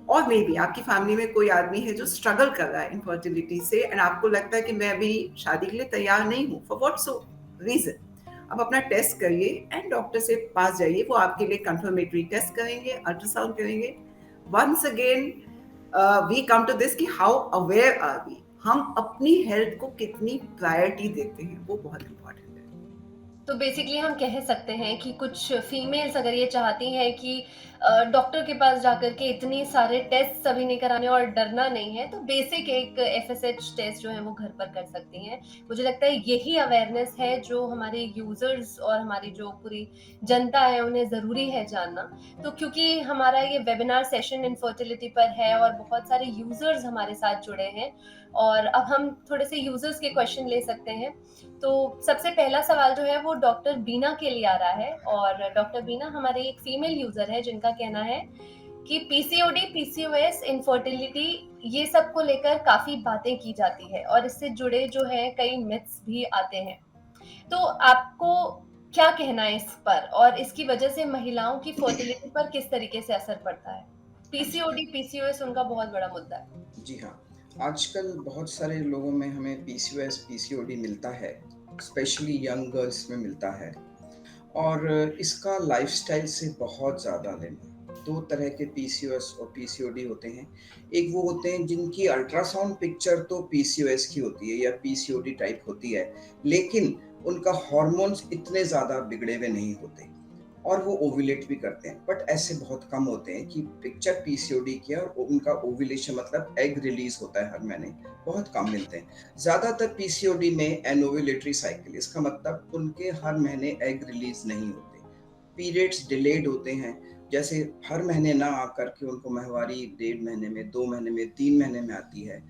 और मे बी आपकी फैमिली में कोई आदमी है जो स्ट्रगल कर रहा है इनफर्टिलिटी से, एंड आपको लगता है कि मैं अभी शादी के लिए तैयार नहीं हूँ फॉर व्हाट सो रीजन, आप अपना टेस्ट करिए एंड डॉक्टर से पास जाइए. वो आपके लिए कंफर्मेटरी टेस्ट करेंगे, अल्ट्रासाउंड करेंगे. Once again we come to this कि हाउ अवेयर आर वी, हम अपनी हेल्थ को कितनी प्रायोरिटी देते हैं, वो बहुत इंपॉर्टेंट है. तो बेसिकली हम कह सकते हैं कि कुछ फीमेल्स अगर ये चाहती हैं कि डॉक्टर के पास जाकर के इतनी सारे टेस्ट सभी नहीं कराने और डरना नहीं है, तो बेसिक एक FSH टेस्ट जो है वो घर पर कर सकती हैं. मुझे लगता है यही अवेयरनेस है जो हमारे यूजर्स और हमारी जो पूरी जनता है उन्हें ज़रूरी है जानना. तो क्योंकि हमारा ये वेबिनार सेशन इनफर्टिलिटी पर है और बहुत सारे यूजर्स हमारे साथ जुड़े हैं, और अब हम थोड़े से यूजर्स के क्वेश्चन ले सकते हैं. तो सबसे पहला सवाल जो है वो डॉक्टर बीना के लिए आ रहा है, और डॉक्टर बीना हमारे एक फीमेल यूजर है जिनका कहना है कि PCOD, PCOS, इनफर्टिलिटी ये सब को लेकर काफी बातें की जाती है और इससे जुड़े जो है कई मिथ्स भी आते हैं. तो आपको क्या कहना है इस पर, और इसकी वजह से महिलाओं की फर्टिलिटी पर किस तरीके से असर पड़ता है? PCOD, PCOS उनका बहुत बड़ा मुद्दा है. जी हाँ, आजकल बहुत सारे लोगों में हमें PCOS, PCOD मिलता है, स्पेशली यंग गर्ल्स में मिलता है, और इसका लाइफस्टाइल से बहुत ज़्यादा लेना. 2 तरह के PCOS और PCOD होते हैं. एक वो होते हैं जिनकी अल्ट्रासाउंड पिक्चर तो PCOS की होती है या PCOD टाइप होती है, लेकिन उनका हार्मोन्स इतने ज़्यादा बिगड़े हुए नहीं होते. और वो ओव्यूलेट भी करते हैं, बट ऐसे बहुत कम होते हैं कि पिक्चर पीसीओडी की है और उनका ओव्यूलेशन मतलब एग रिलीज होता है हर महीने, बहुत कम मिलते हैं। ज्यादातर पीसीओडी में एनोव्यूलेटरी साइकिल, इसका मतलब उनके हर महीने एग रिलीज नहीं होते, पीरियड्स डिलेड होते हैं, जैसे हर महीने ना आकर के उनको माहवारी 1.5 महीने में, 2 महीने में, 3 महीने में आती है।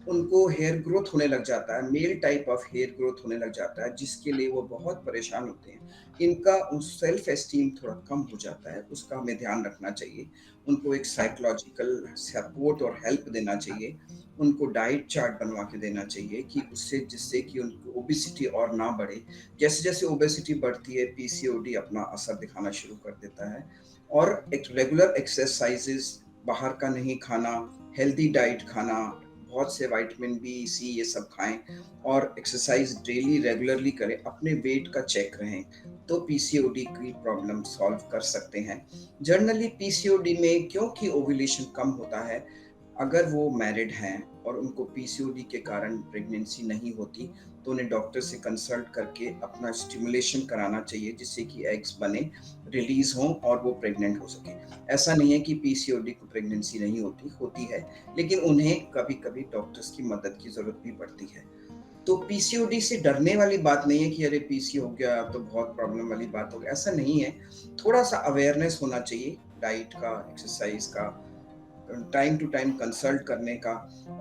उनको हेयर ग्रोथ होने लग जाता है, male type of hair growth होने लग जाता है, जिसके लिए वो बहुत परेशान होते हैं। इनका सेल्फ एस्टीम थोड़ा कम हो जाता है, उसका हमें ध्यान रखना चाहिए। उनको एक साइकोलॉजिकल सपोर्ट और हेल्प देना चाहिए। उनको डाइट चार्ट बनवा के देना चाहिए कि उससे जिससे कि उनकी ओबेसिटी और ना बढ़े। जैसे जैसे ओबेसिटी बढ़ती है, पीसीओडी अपना असर दिखाना शुरू कर देता है। और एक रेगुलर एक्सरसाइजेस, बाहर का नहीं खाना, हेल्दी डाइट खाना, बहुत से विटामिन बी सी ये सब खाएं और एक्सरसाइज डेली रेगुलरली करें, अपने वेट का चेक रहें, तो पीसीओडी की प्रॉब्लम सॉल्व कर सकते हैं। जनरली पीसीओडी में क्योंकि ओव्यूलेशन कम होता है, अगर वो मैरिड हैं और उनको पीसीओडी के कारण प्रेगनेंसी नहीं होती, तो उन्हें डॉक्टर से कंसल्ट करके अपना स्टिमुलेशन कराना चाहिए, जिससे कि एग्स बने, रिलीज हों और वो प्रेग्नेंट हो सके। ऐसा नहीं है कि पीसीओडी को प्रेगनेंसी नहीं होती है, लेकिन उन्हें कभी कभी डॉक्टर्स की मदद की जरूरत भी पड़ती है। तो पीसीओडी से डरने वाली बात नहीं है कि अरे पीसी हो गया तो बहुत प्रॉब्लम वाली बात हो गई, ऐसा नहीं है। थोड़ा सा अवेयरनेस होना चाहिए डाइट का, एक्सरसाइज का, टाइम टू टाइम कंसल्ट करने का,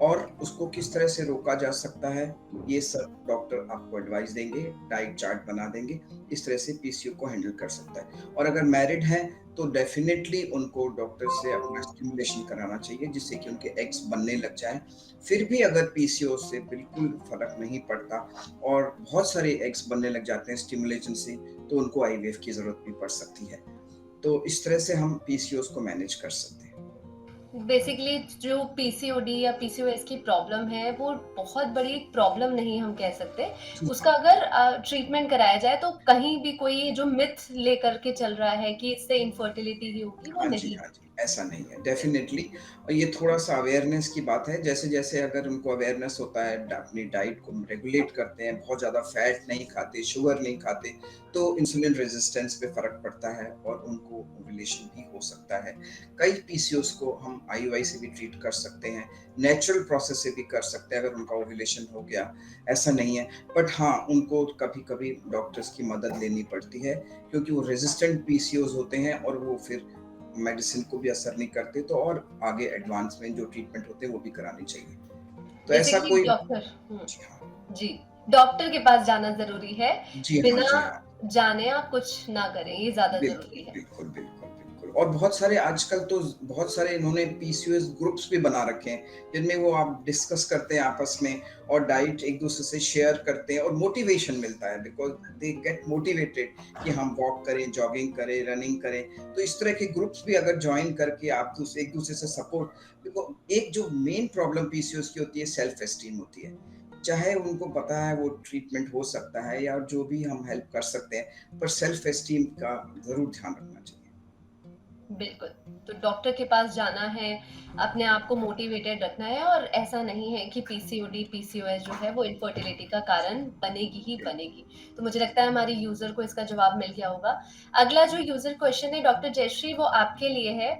और उसको किस तरह से रोका जा सकता है ये सब डॉक्टर आपको एडवाइस देंगे, डाइट चार्ट बना देंगे, इस तरह से पीसीओ को हैंडल कर सकता है। और अगर मैरिड हैं तो डेफिनेटली उनको डॉक्टर से अपना स्टिमुलेशन कराना चाहिए, जिससे कि उनके एग्स बनने लग जाए। फिर भी अगर पीसीओ से बिल्कुल फर्क नहीं पड़ता और बहुत सारे एग्स बनने लग जाते हैं स्टिमुलेशन से, तो उनको आईवीएफ की जरूरत भी पड़ सकती है। तो इस तरह से हम पीसीओस को मैनेज कर सकते हैं। बेसिकली जो पीसीओडी या पीसीओएस की प्रॉब्लम है वो बहुत बड़ी प्रॉब्लम नहीं हम कह सकते। उसका अगर ट्रीटमेंट कराया जाए तो कहीं भी कोई जो मिथ लेकर के चल रहा है कि इससे इनफर्टिलिटी ही होगी, वो हाँ जी, नहीं। हाँ जी, ऐसा नहीं है डेफिनेटली। और ये थोड़ा सा अवेयरनेस की बात है, जैसे जैसे अगर उनको अवेयरनेस होता है, अपनी डाइट को रेगुलेट करते हैं, बहुत ज़्यादा फैट नहीं खाते, शुगर नहीं खाते, तो इंसुलिन रेजिस्टेंस पे फर्क पड़ता है और उनको ओव्यूलेशन भी हो सकता है। कई पीसीओस को हम आईयूआई से भी ट्रीट कर सकते हैं, नेचुरल प्रोसेस से भी कर सकते हैं अगर उनका ओव्यूलेशन हो गया, ऐसा नहीं है। बट हाँ, उनको कभी कभी डॉक्टर्स की मदद लेनी पड़ती है, क्योंकि वो रेजिस्टेंट पीसीओस होते हैं और वो फिर मेडिसिन को भी असर नहीं करते, तो और आगे एडवांस में जो ट्रीटमेंट होते हैं वो भी करानी चाहिए। तो ऐसा कोई डॉक्टर जी हाँ, जी डॉक्टर के पास जाना जरूरी है, जी हाँ, बिना जी हाँ, जाने आप कुछ ना करें, ये ज्यादा बिल्कुल, जरूरी है। बिल्कुल, बिल्कुल, बिल्कुल। और बहुत सारे आजकल तो बहुत सारे इन्होंने पीसीओएस ग्रुप्स भी बना रखे हैं, जिनमें वो आप डिस्कस करते हैं आपस में और डाइट एक दूसरे से शेयर करते हैं और मोटिवेशन मिलता है, बिकॉज दे गेट मोटिवेटेड कि हम वॉक करें, जॉगिंग करें, रनिंग करें। तो इस तरह के ग्रुप्स भी अगर ज्वाइन करके आप एक दूसरे से सपोर्ट, बिकॉज एक जो मेन प्रॉब्लम पीसीओएस की होती है, सेल्फ एस्टीम होती है। चाहे उनको पता है वो ट्रीटमेंट हो सकता है या जो भी हम हेल्प कर सकते हैं, पर सेल्फ एस्टीम का जरूर ध्यान रखना चाहिए। बिल्कुल, तो डॉक्टर के पास जाना है, अपने आप को मोटिवेटेड रखना है, और ऐसा नहीं है कि पीसीओडी, पीसीओएस जो है वो इनफर्टिलिटी का कारण बनेगी ही बनेगी। तो मुझे लगता है हमारी यूजर को इसका जवाब मिल गया होगा। अगला जो यूजर क्वेश्चन है डॉक्टर जयश्री, वो आपके लिए है।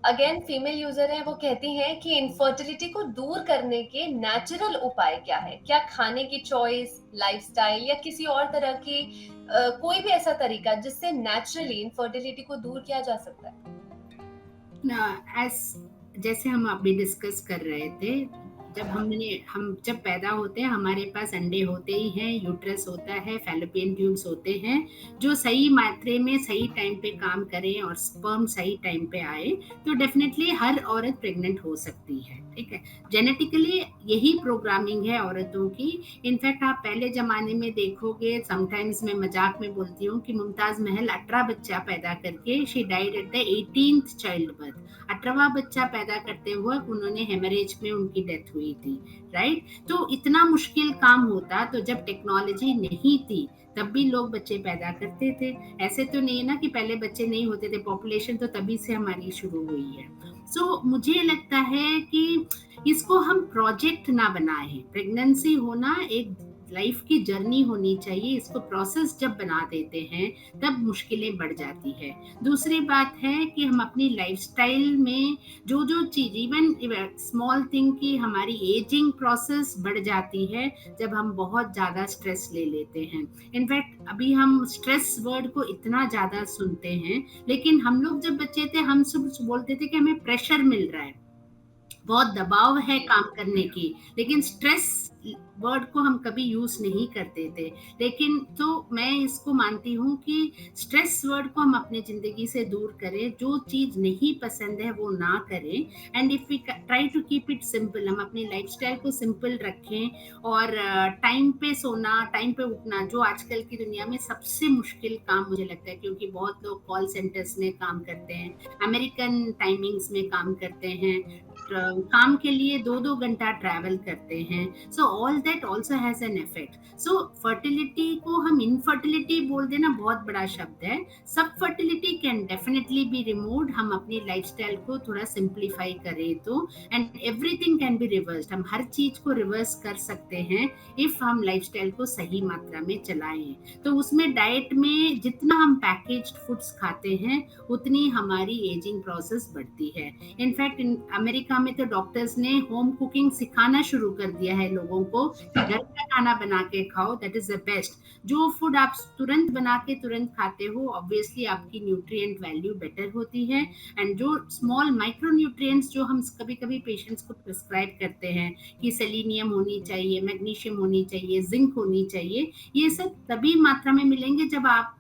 अगेन फीमेल यूजर है, वो कहती हैं कि इनफर्टिलिटी को दूर करने के नेचुरल उपाय क्या है? क्या खाने की चॉइस, लाइफस्टाइल या किसी और तरह की कोई भी ऐसा तरीका जिससे नेचुरली इनफर्टिलिटी को दूर किया जा सकता है? जैसे हम अभी डिस्कस कर रहे थे, हम जब पैदा होते हैं हमारे पास अंडे होते ही हैं, यूट्रस होता है, फैलोपियन ट्यूब्स होते हैं, जो सही मात्रे में सही टाइम पे काम करें और स्पर्म सही टाइम पे आए तो डेफिनेटली हर औरत प्रेग्नेंट हो सकती है। ठीक है, जेनेटिकली यही प्रोग्रामिंग है औरतों की। इनफैक्ट आप पहले जमाने में देखोगे, समटाइम्स मैं मजाक में बोलती हूँ कि मुमताज महल 18 बच्चा पैदा करके she died at the 18th child birth. 18वां बच्चा पैदा करते हुए उन्होंने हेमरेज में उनकी डेथ हुई थी। राइट, तो इतना मुश्किल काम होता, तो जब टेक्नोलॉजी नहीं थी तब भी लोग बच्चे पैदा करते थे। ऐसे तो नहीं है ना कि पहले बच्चे नहीं होते थे, पॉपुलेशन तो तभी से हमारी शुरू हुई है। सो मुझे लगता है कि इसको हम प्रोजेक्ट ना बनाए। प्रेगनेंसी होना एक लाइफ की जर्नी होनी चाहिए, इसको प्रोसेस जब बना देते हैं तब मुश्किलें बढ़ जाती है। दूसरी बात है कि हम अपनी लाइफस्टाइल में जो जो चीज, इवन स्मॉल थिंग की हमारी एजिंग प्रोसेस बढ़ जाती है जब हम बहुत ज्यादा स्ट्रेस ले लेते हैं। इनफैक्ट अभी हम स्ट्रेस वर्ड को इतना ज्यादा सुनते हैं, लेकिन हम लोग जब बच्चे थे हम सब बोलते थे कि हमें प्रेशर मिल रहा है, बहुत दबाव है काम करने की, लेकिन स्ट्रेस वर्ड को हम कभी यूज नहीं करते थे। लेकिन तो मैं इसको मानती हूँ कि स्ट्रेस वर्ड को हम अपनी जिंदगी से दूर करें, जो चीज नहीं पसंद है वो ना करें, and if we try to keep it simple, हम अपनी लाइफस्टाइल को सिंपल रखें और टाइम पे सोना, टाइम पे उठना, जो आजकल की दुनिया में सबसे मुश्किल काम मुझे लगता है, क्योंकि बहुत लोग कॉल सेंटर्स में काम करते हैं, अमेरिकन टाइमिंग्स में काम करते हैं, काम के लिए 2-2 घंटा ट्रैवल करते हैं। So all that also has an effect. So fertility को हम इनफर्टिलिटी बोल देना बहुत बड़ा शब्द है। सब fertility can definitely be removed, हम अपनी लाइफस्टाइल को थोड़ा सिंप्लीफाई करें तो, and everything can be reversed. हम हर चीज को रिवर्स कर सकते हैं इफ हम लाइफस्टाइल को सही मात्रा में चलाएं। तो उसमें डाइट में जितना हम पैकेज्ड फूड्स खाते हैं उतनी हमारी एजिंग प्रोसेस बढ़ती है। इनफैक्ट अमेरिका में तो डॉक्टर्स ने होम कुकिंग सिखाना शुरू कर दिया है लोगों को कि घर का खाना बना के खाओ, दैट इज द बेस्ट। जो फूड आप तुरंत बना के तुरंत खाते हो, ऑब्वियसली आपकी न्यूट्रिएंट वैल्यू बेटर होती है, एंड जो स्मॉल माइक्रो न्यूट्रिएंट्स जो हम कभी कभी पेशेंट्स को प्रिस्क्राइब करते हैं कि सेलेनियम होनी चाहिए, मैग्नीशियम होनी चाहिए, जिंक होनी चाहिए, ये सब तभी मात्रा में मिलेंगे जब आप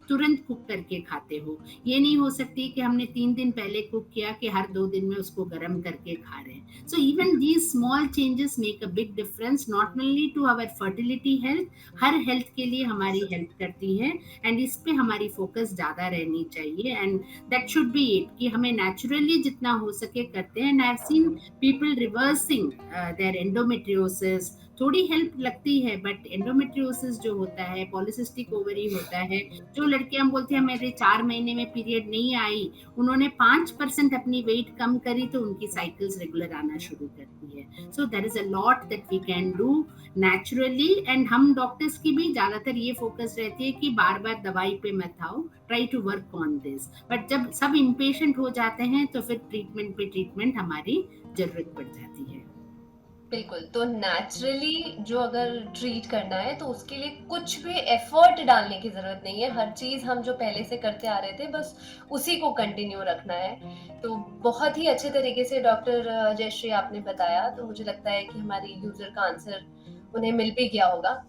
तुरंत कुक करके खाते हो। ये नहीं हो सकती कि हमने 3 दिन पहले कुक किया कि हर 2 दिन में उसको गर्म करके खा रहे हैं। So even these small changes make a big difference, not only to our fertility health, हर हेल्थ के लिए हमारी हेल्प करती है, एंड इस पे हमारी फोकस ज्यादा रहनी चाहिए, and that should be it, कि हमें नेचुरली जितना हो सके करते हैं। And I have seen people reversing their endometriosis, थोड़ी हेल्प लगती है, बट एंडोमेट्रियोसिस जो होता है, पॉलिसिस्टिक ओवरी होता है, जो लड़कियां बोलती हैं मेरे 4 महीने में पीरियड नहीं आई, उन्होंने 5% अपनी वेट कम करी तो उनकी साइकिल्स रेगुलर आना शुरू करती है। So there is a lot that we can do naturally, and हम डॉक्टर्स की भी ज्यादातर ये फोकस रहती है कि बार बार दवाई पे मत आओ, try to work on this. But जब सब इम्पेशेंट हो जाते हैं तो फिर ट्रीटमेंट पे ट्रीटमेंट हमारी जरूरत पड़ जाती है। बिल्कुल, तो नेचुरली जो अगर ट्रीट करना है तो उसके लिए कुछ भी एफर्ट डालने की ज़रूरत नहीं है। हर चीज़ हम जो पहले से करते आ रहे थे बस उसी को कंटिन्यू रखना है। तो बहुत ही अच्छे तरीके से डॉक्टर जयश्री आपने बताया, तो मुझे लगता है कि हमारी यूज़र का आंसर उन्हें मिल भी गया होगा।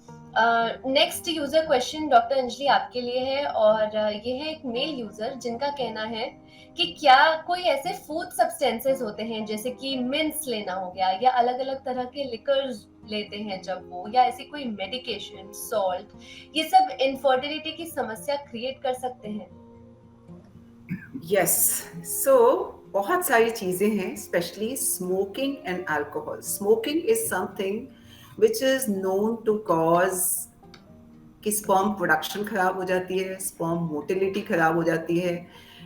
Next user question doctor Anjali आपके लिए है, और ये है एक मेल यूज़र जिनका कहना है कि क्या कोई ऐसे फूड सब्सटेंसेस होते हैं जैसे कि मिंट्स लेना हो गया, या अलग-अलग तरह के लिकर्स लेते हैं जब वो, या ऐसी कोई मेडिकेशन, सॉल्ट, ये सब इनफर्टिलिटी की समस्या क्रिएट कर सकते हैं? यस, सो बहुत सारी चीजें हैं, specially smoking and alcohol. Smoking is something which is known to cause कि स्पर्म प्रोडक्शन खराब हो जाती है, स्पर्म मोटिलिटी खराब हो जाती है।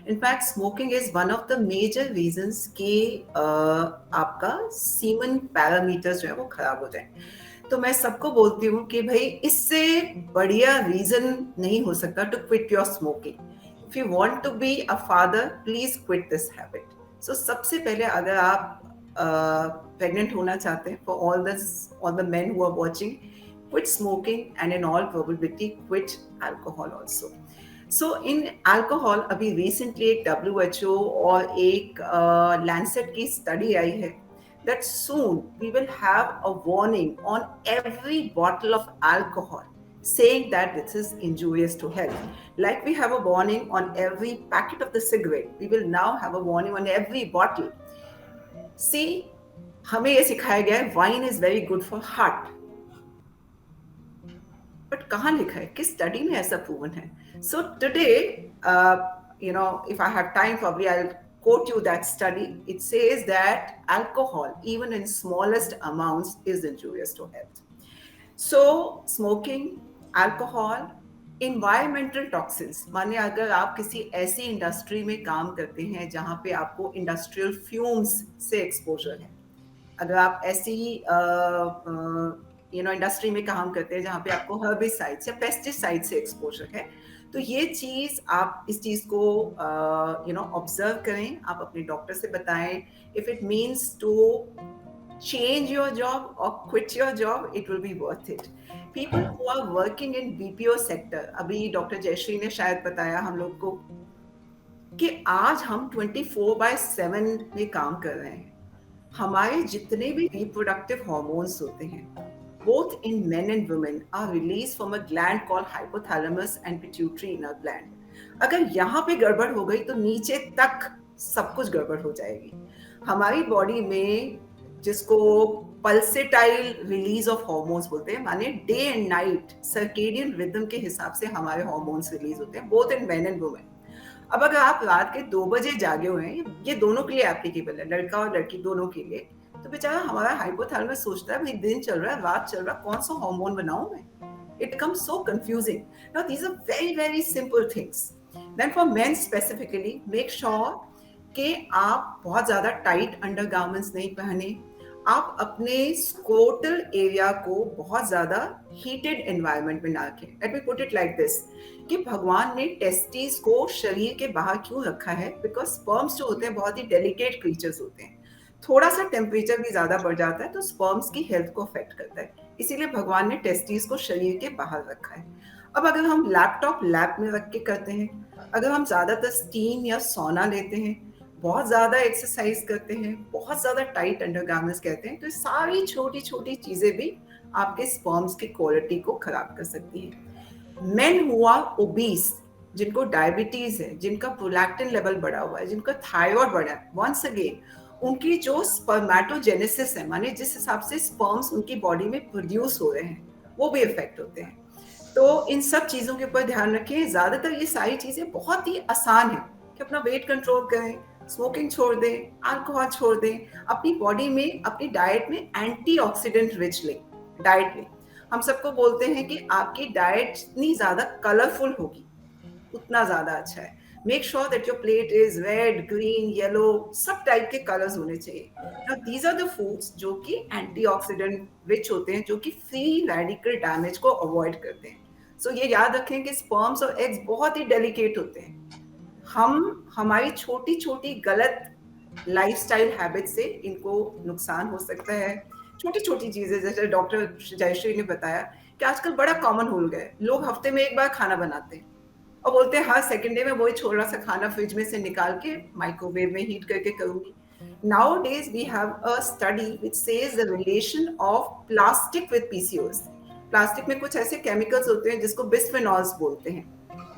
In fact smoking is one of the major reasons कि आपका सीमन पैरामीटर्स जो है वो खराब हो जाए। तो मैं सबको बोलती हूँ कि भाई इससे बढ़िया रीजन नहीं हो सकता to quit your smoking. If you want to be a father, please quit this habit. So सबसे पहले अगर आप प्रेग्नेंट होना चाहते हैं, for all the men who are watching, quit smoking, and in all probability quit alcohol also. So in alcohol अभी recently एक WHO और एक Lancet की study आई है that soon we will have a warning on every bottle of alcohol saying that this is injurious to health. Like we have a warning on every packet of the cigarette, we will now have a warning on every bottle. See, हमें ये सिखाया गया है wine is very good for heart. But कहाँ लिखा है, किस study में ऐसा प्रूवन है? So today, if I have time, probably I'll quote you that study. It says that alcohol, even in smallest amounts, is injurious to health. So smoking, alcohol, environmental toxins, माने अगर आप किसी ऐसी industry में काम करते हैं जहाँ पे आपको इंडस्ट्रियल फ्यूम्स से एक्सपोजर है, अगर आप ऐसी इंडस्ट्री में काम करते हैं जहाँ पे आपको हर्बिसाइड्स या पेस्टिसाइड से एक्सपोजर है, तो ये चीज आप इस चीज को ऑब्जर्व करें, आप अपने डॉक्टर से बताएं. If it means to change your job or quit your job, it will be worth it. People who are working in BPO sector, अभी डॉक्टर जयश्री ने शायद बताया हम लोग को कि आज हम 24/7 में काम कर रहे हैं. हमारे जितने भी reproductive hormones होते हैं, both in men and women, are released from a gland called hypothalamus and pituitary in our gland. अगर यहाँ पे गड़बड़ हो गई तो नीचे तक सब कुछ गड़बड़ हो जाएगी. हमारी बॉडी में जिसको पल्सेटाइल रिलीज ऑफ हार्मोन्स बोलते हैं, माने day and night circadian rhythm के हिसाब से हमारे हार्मोन्स रिलीज होते हैं, both in main and women. अब अगर आप रात के 2 बजे जागे हुए हैं, ये दोनों के लिए एप्लीकेबल है, लड़का और लड़की दोनों के लिए, तो बेचारा हमारा हाइपोथैलेमस सोचता है भाई दिन चल रहा है, रात चल रहा है, कौन सा हार्मोन बनाऊं मैं. It becomes so confusing. Now these are very very simple things. Then for men specifically, make sure कि आप बहुत ज्यादा टाइट अंडरगारमेंट्स नहीं पहने. आप अपने स्क्रोटल एरिया को बहुत ज्यादा हीटेड एनवायरनमेंट में ना रखें. Let me put it like this कि भगवान ने टेस्टिस को शरीर के बाहर क्यों रखा है? बिकॉज स्पर्म्स जो होते हैं बहुत ही डेलिकेट क्रीचर्स होते हैं. थोड़ा सा टेम्परेचर भी ज्यादा बढ़ जाता है तो स्पर्म्स की हेल्थ को अफेक्ट करता है, इसीलिए भगवान ने टेस्टिस को शरीर के बाहर रखा है. अब अगर हम लैपटॉप लैब में रख के करते हैं, अगर हम ज्यादातर स्टीम या सोना लेते हैं, बहुत ज्यादा एक्सरसाइज करते हैं, बहुत ज्यादा टाइट अंडरगारमेंट्स कहते हैं, तो सारी छोटी छोटी चीजें भी आपके स्पर्म्स की क्वालिटी को खराब कर सकती हैं. मेन हु आर ओबीस, जिनको डायबिटीज है, जिनका प्रोलैक्टिन लेवल बढ़ा हुआ है, जिनका थायराइड बढ़ा है, वंस अगेन उनकी जो स्पर्मेटोजेनेसिस है, माने जिस हिसाब से स्पर्म्स उनकी बॉडी में प्रोड्यूस हो रहे हैं, वो भी इफेक्ट होते हैं. तो इन सब चीजों के ऊपर ध्यान रखें. ज्यादातर ये सारी चीजें बहुत ही आसान है कि अपना वेट कंट्रोल करें, स्मोकिंग छोड़ दें, अल्कोहल छोड़ दें, अपनी बॉडी में, अपनी डाइट में एंटीऑक्सीडेंट रिच लें, डाइट लें. हम सबको बोलते हैं कि आपकी डाइट जितनी ज्यादा कलरफुल होगी उतना ज्यादा अच्छा है. Make sure that your plate is red, green, yellow, सब टाइप के कलर्स होने चाहिए. Now these are the foods जो कि एंटीऑक्सीडेंट रिच होते हैं, जो कि फ्री रेडिकल डैमेज को अवॉइड करते हैं. सो ये याद रखें कि स्पर्म्स और एग्स बहुत ही डेलिकेट होते हैं. हम हमारी छोटी छोटी गलत लाइफस्टाइल हैबिट से इनको नुकसान हो सकता है. छोटी छोटी चीजें, जैसे डॉक्टर जयश्री ने बताया कि आजकल बड़ा कॉमन हो गया है, लोग हफ्ते में एक बार खाना बनाते हैं और बोलते हैं हर सेकंड डे में वही छोटा सा खाना फ्रिज में से निकाल के माइक्रोवेव में हीट करके करूंगी. Nowadays we have a study which says the relation of plastic with PCOS. Plastic में कुछ ऐसे केमिकल्स होते हैं जिसको बिस्फेनॉल्स बोलते हैं,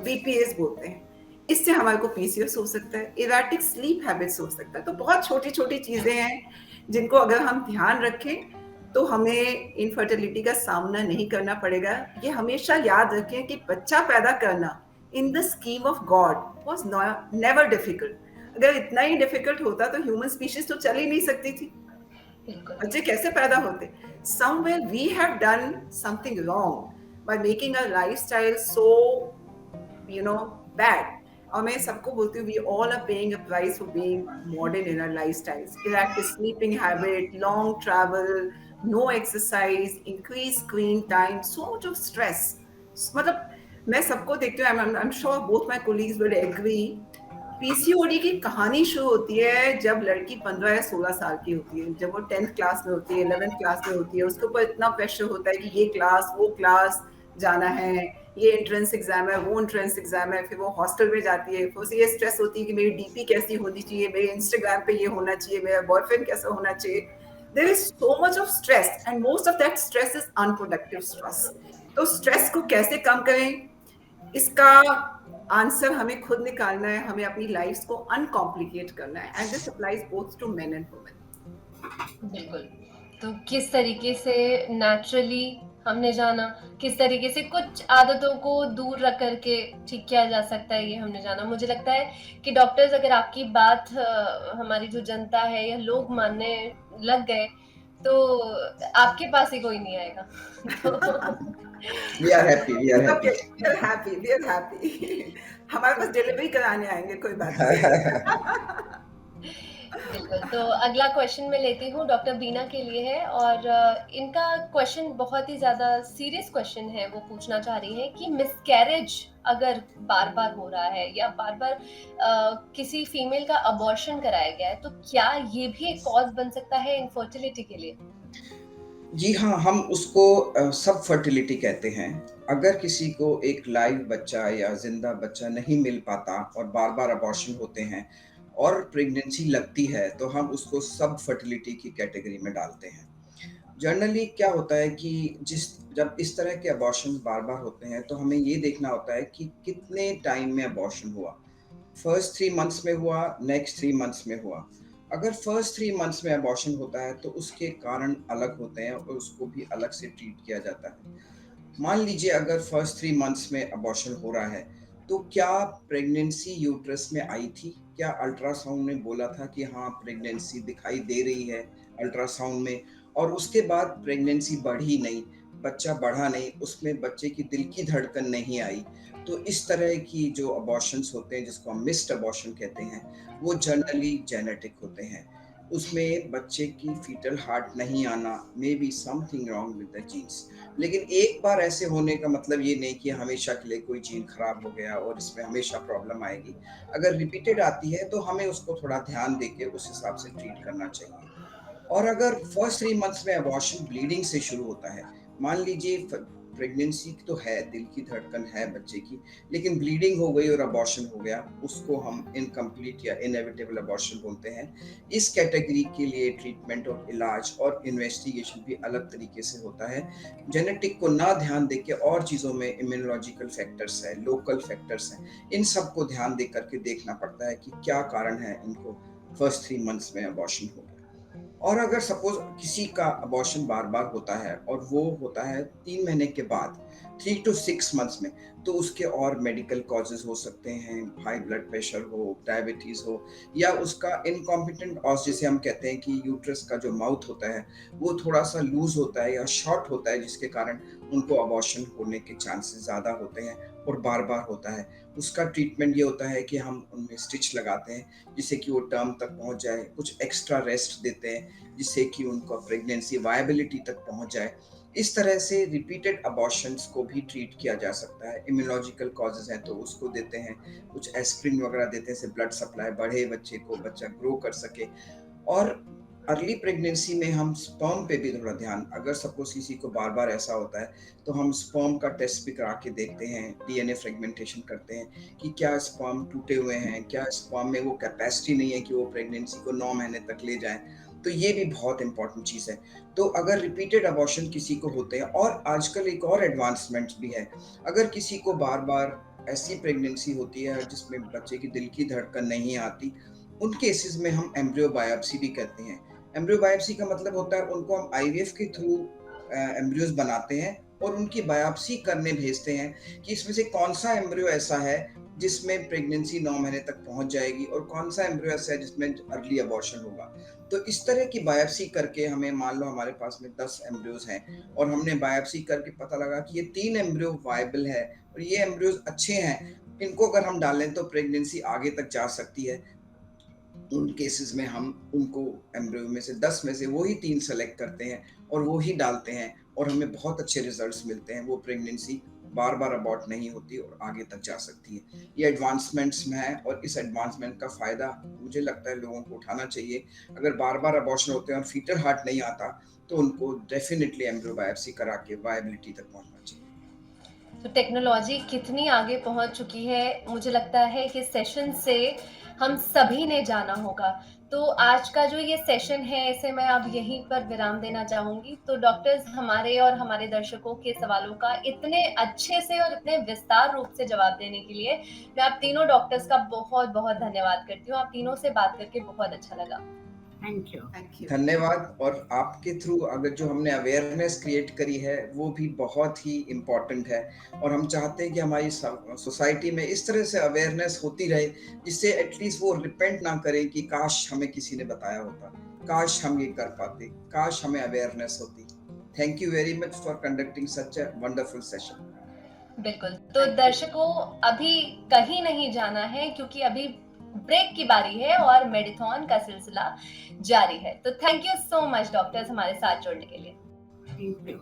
BPAs बोलते हैं. इससे हमारे को PCOS हो सकता है, इरेटिक स्लीप हैबिट्स हो सकता है. तो बहुत छोटी छोटी चीजें हैं जिनको अगर हम ध्यान रखें तो हमें इनफर्टिलिटी का सामना नहीं करना पड़ेगा. ये हमेशा याद रखें कि बच्चा पैदा करना in the scheme of God was never difficult. अगर इतना ही डिफिकल्ट होता तो ह्यूमन स्पीशीज तो चल ही नहीं सकती थी. बच्चे कैसे पैदा होते? Somewhere we have done something wrong by making our lifestyle so bad. और मैं सबको बोलती हूँ we all are paying a price for being modern in our lifestyles. Erratic sleeping habit, long travel, no exercise, increased screen time, so much of stress. मतलब मैं सबको देखती हूँ, I'm sure both my colleagues will agree, PCOD की कहानी शुरू होती है जब लड़की 15 या 16 साल की होती है, जब वो 10th क्लास में होती है, 11th क्लास में होती है. उसके ऊपर इतना प्रेशर होता है कि ये क्लास वो क्लास जाना है, ये एंट्रेंस एग्जाम है, वो एंट्रेंस एग्जाम है, फिर वो हॉस्टल में जाती है, फिर उसे ये स्ट्रेस होती है कि मेरी डीपी कैसी होनी चाहिए, मेरे इंस्टाग्राम पे ये होना चाहिए, मेरा बॉयफ्रेंड कैसा होना चाहिए. There is so much of stress and most of that stress is unproductive stress. तो स्ट्रेस को कैसे कम करें, इसका आंसर हमें खुद निकालना है. हमें अपनी लाइफ को अनकॉम्प्लिकेट करना है. And this applies both to men and women. बिल्कुल. तो किस तरीके से नेचुरली हमने जाना, किस तरीके से कुछ आदतों को दूर रख करके ठीक किया जा सकता है, ये हमने जाना. मुझे लगता है कि डॉक्टर्स अगर आपकी बात हमारी जो जनता है या लोग मानने लग गए तो आपके पास ही कोई नहीं आएगा. We are happy. हमारे पास डिलीवरी कराने आएंगे, कोई बात नहीं. बिल्कुल, तो अगला क्वेश्चन मैं लेती हूँ, डॉक्टर बीना के लिए है और इनका क्वेश्चन बहुत ही ज़्यादा सीरियस क्वेश्चन है। वो पूछना चाह रही हैं कि मिसकैरेज अगर बार-बार हो रहा है या बार-बार किसी फीमेल का अबॉर्शन कराया गया है, तो क्या ये भी एक कॉज़ बन सकता है इनफर्टिलिटी के लिए? जी हाँ, हम उसको सब फर्टिलिटी कहते हैं। अगर किसी को एक लाइव बच्चा या ज़िंदा बच्चा नहीं मिल पाता और बार-बार अबॉर्शन होते हैं और प्रेगनेंसी लगती है, तो हम उसको सब फर्टिलिटी की कैटेगरी में डालते हैं। जनरली क्या होता है कि जब इस तरह के अबॉर्शन बार-बार होते हैं, तो हमें ये देखना होता है कि कितने टाइम में अबॉर्शन हुआ। फर्स्ट 3 मंथ्स में हुआ, नेक्स्ट 3 मंथ्स में हुआ। अगर फर्स्ट 3 मंथ्स में अबॉर्शन होता है तो उसके कारण अलग होते हैं और उसको भी अलग से ट्रीट किया जाता है। मान लीजिए अगर फर्स्ट 3 मंथ्स में अबॉर्शन हो रहा है, तो क्या प्रेगनेंसी यूट्रस में आई थी? क्या अल्ट्रासाउंड ने बोला था कि हाँ, प्रेगनेंसी दिखाई दे रही है अल्ट्रासाउंड में और उसके बाद प्रेगनेंसी बढ़ी नहीं, बच्चा बढ़ा नहीं, उसमें बच्चे की दिल की धड़कन नहीं आई। तो इस तरह की जो अबॉर्शंस होते हैं जिसको हम मिस्ड अबॉर्शन कहते हैं, वो जनरली जेनेटिक होते हैं। उसमें बच्चे की फीटल हार्ट नहीं आना, may be something wrong with the genes. लेकिन एक बार ऐसे होने का मतलब ये नहीं कि हमेशा के लिए कोई जीन खराब हो गया और इसमें हमेशा प्रॉब्लम आएगी। अगर रिपीटेड आती है तो हमें उसको थोड़ा ध्यान देके उस हिसाब से ट्रीट करना चाहिए। और अगर फर्स्ट 3 मंथ्स में अबॉर्शन ब्लीडिंग से शुरू होता है, मान लीजिए प्रेगनेंसी तो है, दिल की धड़कन है बच्चे की, लेकिन ब्लीडिंग हो गई और अबॉर्शन हो गया, उसको हम इनकम्प्लीट या इनएविटेबल अबॉर्शन बोलते हैं। इस कैटेगरी के लिए ट्रीटमेंट और इलाज और इन्वेस्टिगेशन भी अलग तरीके से होता है। जेनेटिक को ना ध्यान देके और चीज़ों में इम्यूनोलॉजिकल फैक्टर्स है, लोकल फैक्टर्स हैं, इन सब को ध्यान दे करके देखना पड़ता है कि क्या कारण है इनको फर्स्ट 3 मंथ्स में अबॉर्शन हो गया। और अगर सपोज किसी का अबॉर्शन बार-बार होता है और वो होता है 3 महीने के बाद, 3 टू 6 मंथ्स में, तो उसके और मेडिकल कॉजेज़ हो सकते हैं, हाई ब्लड प्रेशर हो, डायबिटीज़ हो या उसका इनकॉम्पिटेंट ऑस जिसे हम कहते हैं कि यूट्रस का जो माउथ होता है, वो थोड़ा-सा लूज़ होता है या शॉर्ट होता है जिसके कारण उनको अबॉर्शन होने के चांसेस ज़्यादा होते हैं और बार-बार होता है। उसका ट्रीटमेंट ये होता है कि हम उनमें स्टिच लगाते हैं जिससे कि वो टर्म तक पहुँच जाए, कुछ एक्स्ट्रा रेस्ट देते हैं जिससे कि उनको प्रेगनेंसी वायबिलिटी तक पहुँच जाए। इस तरह से रिपीटेड अबॉर्शंस को भी ट्रीट किया जा सकता है। इम्यूनोलॉजिकल कॉजेज़ हैं तो उसको देते हैं, कुछ एस्पिरिन वगैरह देते हैं जिससे ब्लड सप्लाई बढ़े बच्चे को, बच्चा ग्रो कर सके। और अर्ली प्रेगनेंसी में हम स्पर्म पे भी थोड़ा ध्यान, अगर सपोज किसी को बार-बार ऐसा होता है, तो हम स्पर्म का टेस्ट भी करा के देखते हैं, डीएनए फ्रेगमेंटेशन करते हैं कि क्या स्पर्म टूटे हुए हैं, क्या स्पर्म में वो कैपेसिटी नहीं है कि वो प्रेगनेंसी को 9 महीने तक ले जाएँ। तो ये भी बहुत इम्पोर्टेंट चीज़ है। तो अगर रिपीटेड अबॉर्शन किसी को होते हैं और आजकल एक और एडवांसमेंट भी है, अगर किसी को बार-बार ऐसी प्रेगनेंसी होती है जिसमें बच्चे की दिल की धड़कन नहीं आती, उन केसेस में हम एम्ब्रियो बायोप्सी भी करते हैं। एम्ब्रियो बायोप्सी का मतलब होता है उनको हम आईवीएफ के थ्रू एम्ब्रियोज बनाते हैं और उनकी बायोप्सी करने भेजते हैं कि इसमें से कौन सा एम्ब्रियो ऐसा है जिसमें प्रेगनेंसी 9 महीने तक पहुंच जाएगी और कौन सा एम्ब्रियो ऐसा है जिसमें अर्ली अबॉर्शन होगा। तो इस तरह की बायोप्सी करके हमें, मान लो हमारे पास में 10 एम्ब्रियोज हैं और हमने बायोप्सी करके पता लगा कि ये 3 एम्ब्रियो वायबल है और ये एम्ब्रियोज अच्छे हैं, इनको अगर हम डालें तो प्रेगनेंसी आगे तक जा सकती है। उन केसेस में हम उनको एम्ब्रियो में से 10 में से वो ही 3 सेलेक्ट करते हैं और वो ही डालते हैं और हमें बहुत अच्छे रिजल्ट्स मिलते हैं। वो प्रेगनेंसी बार-बार अबॉर्ट नहीं होती और आगे तक जा सकती है। ये एडवांसमेंट्स में है और इस एडवांसमेंट का फ़ायदा मुझे लगता है लोगों को उठाना चाहिए। अगर बार-बार अबॉर्शन होते हैं और फीटल हार्ट नहीं आता, तो उनको डेफिनिटली एम्ब्रियो बायोप्सी करा के वायबिलिटी तक पहुँचना चाहिए। तो टेक्नोलॉजी कितनी आगे पहुंच चुकी है, मुझे लगता है कि सेशन से हम सभी ने जाना होगा। तो आज का जो ये सेशन है, इसे मैं अब यहीं पर विराम देना चाहूँगी। तो डॉक्टर्स हमारे और हमारे दर्शकों के सवालों का इतने अच्छे से और इतने विस्तार रूप से जवाब देने के लिए मैं आप तीनों डॉक्टर्स का बहुत-बहुत धन्यवाद करती हूँ। आप तीनों से बात करके बहुत अच्छा लगा। Thank you. धन्यवाद। और आपके थ्रू अगर जो हमने अवेयरनेस क्रिएट करी है वो भी बहुत ही इम्पोर्टेंट है और हम चाहते हैं कि हमारी सोसाइटी में इस तरह से अवेयरनेस होती रहे जिससे एटलीस्ट वो रिपेंट ना करें कि काश हमें किसी ने बताया होता, काश हम ये कर पाते, काश हमें अवेयरनेस होती। Thank you very much for conducting such a wonderful session. बिल्कुल, तो दर्शकों अभी कहीं नहीं जाना है क्योंकि अभी ब्रेक की बारी है और मेडिथॉन का सिलसिला जारी है। तो thank you so much doctors हमारे साथ जुड़ने के लिए। Thank you.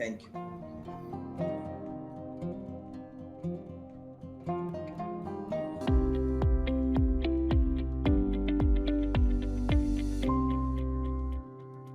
Thank you.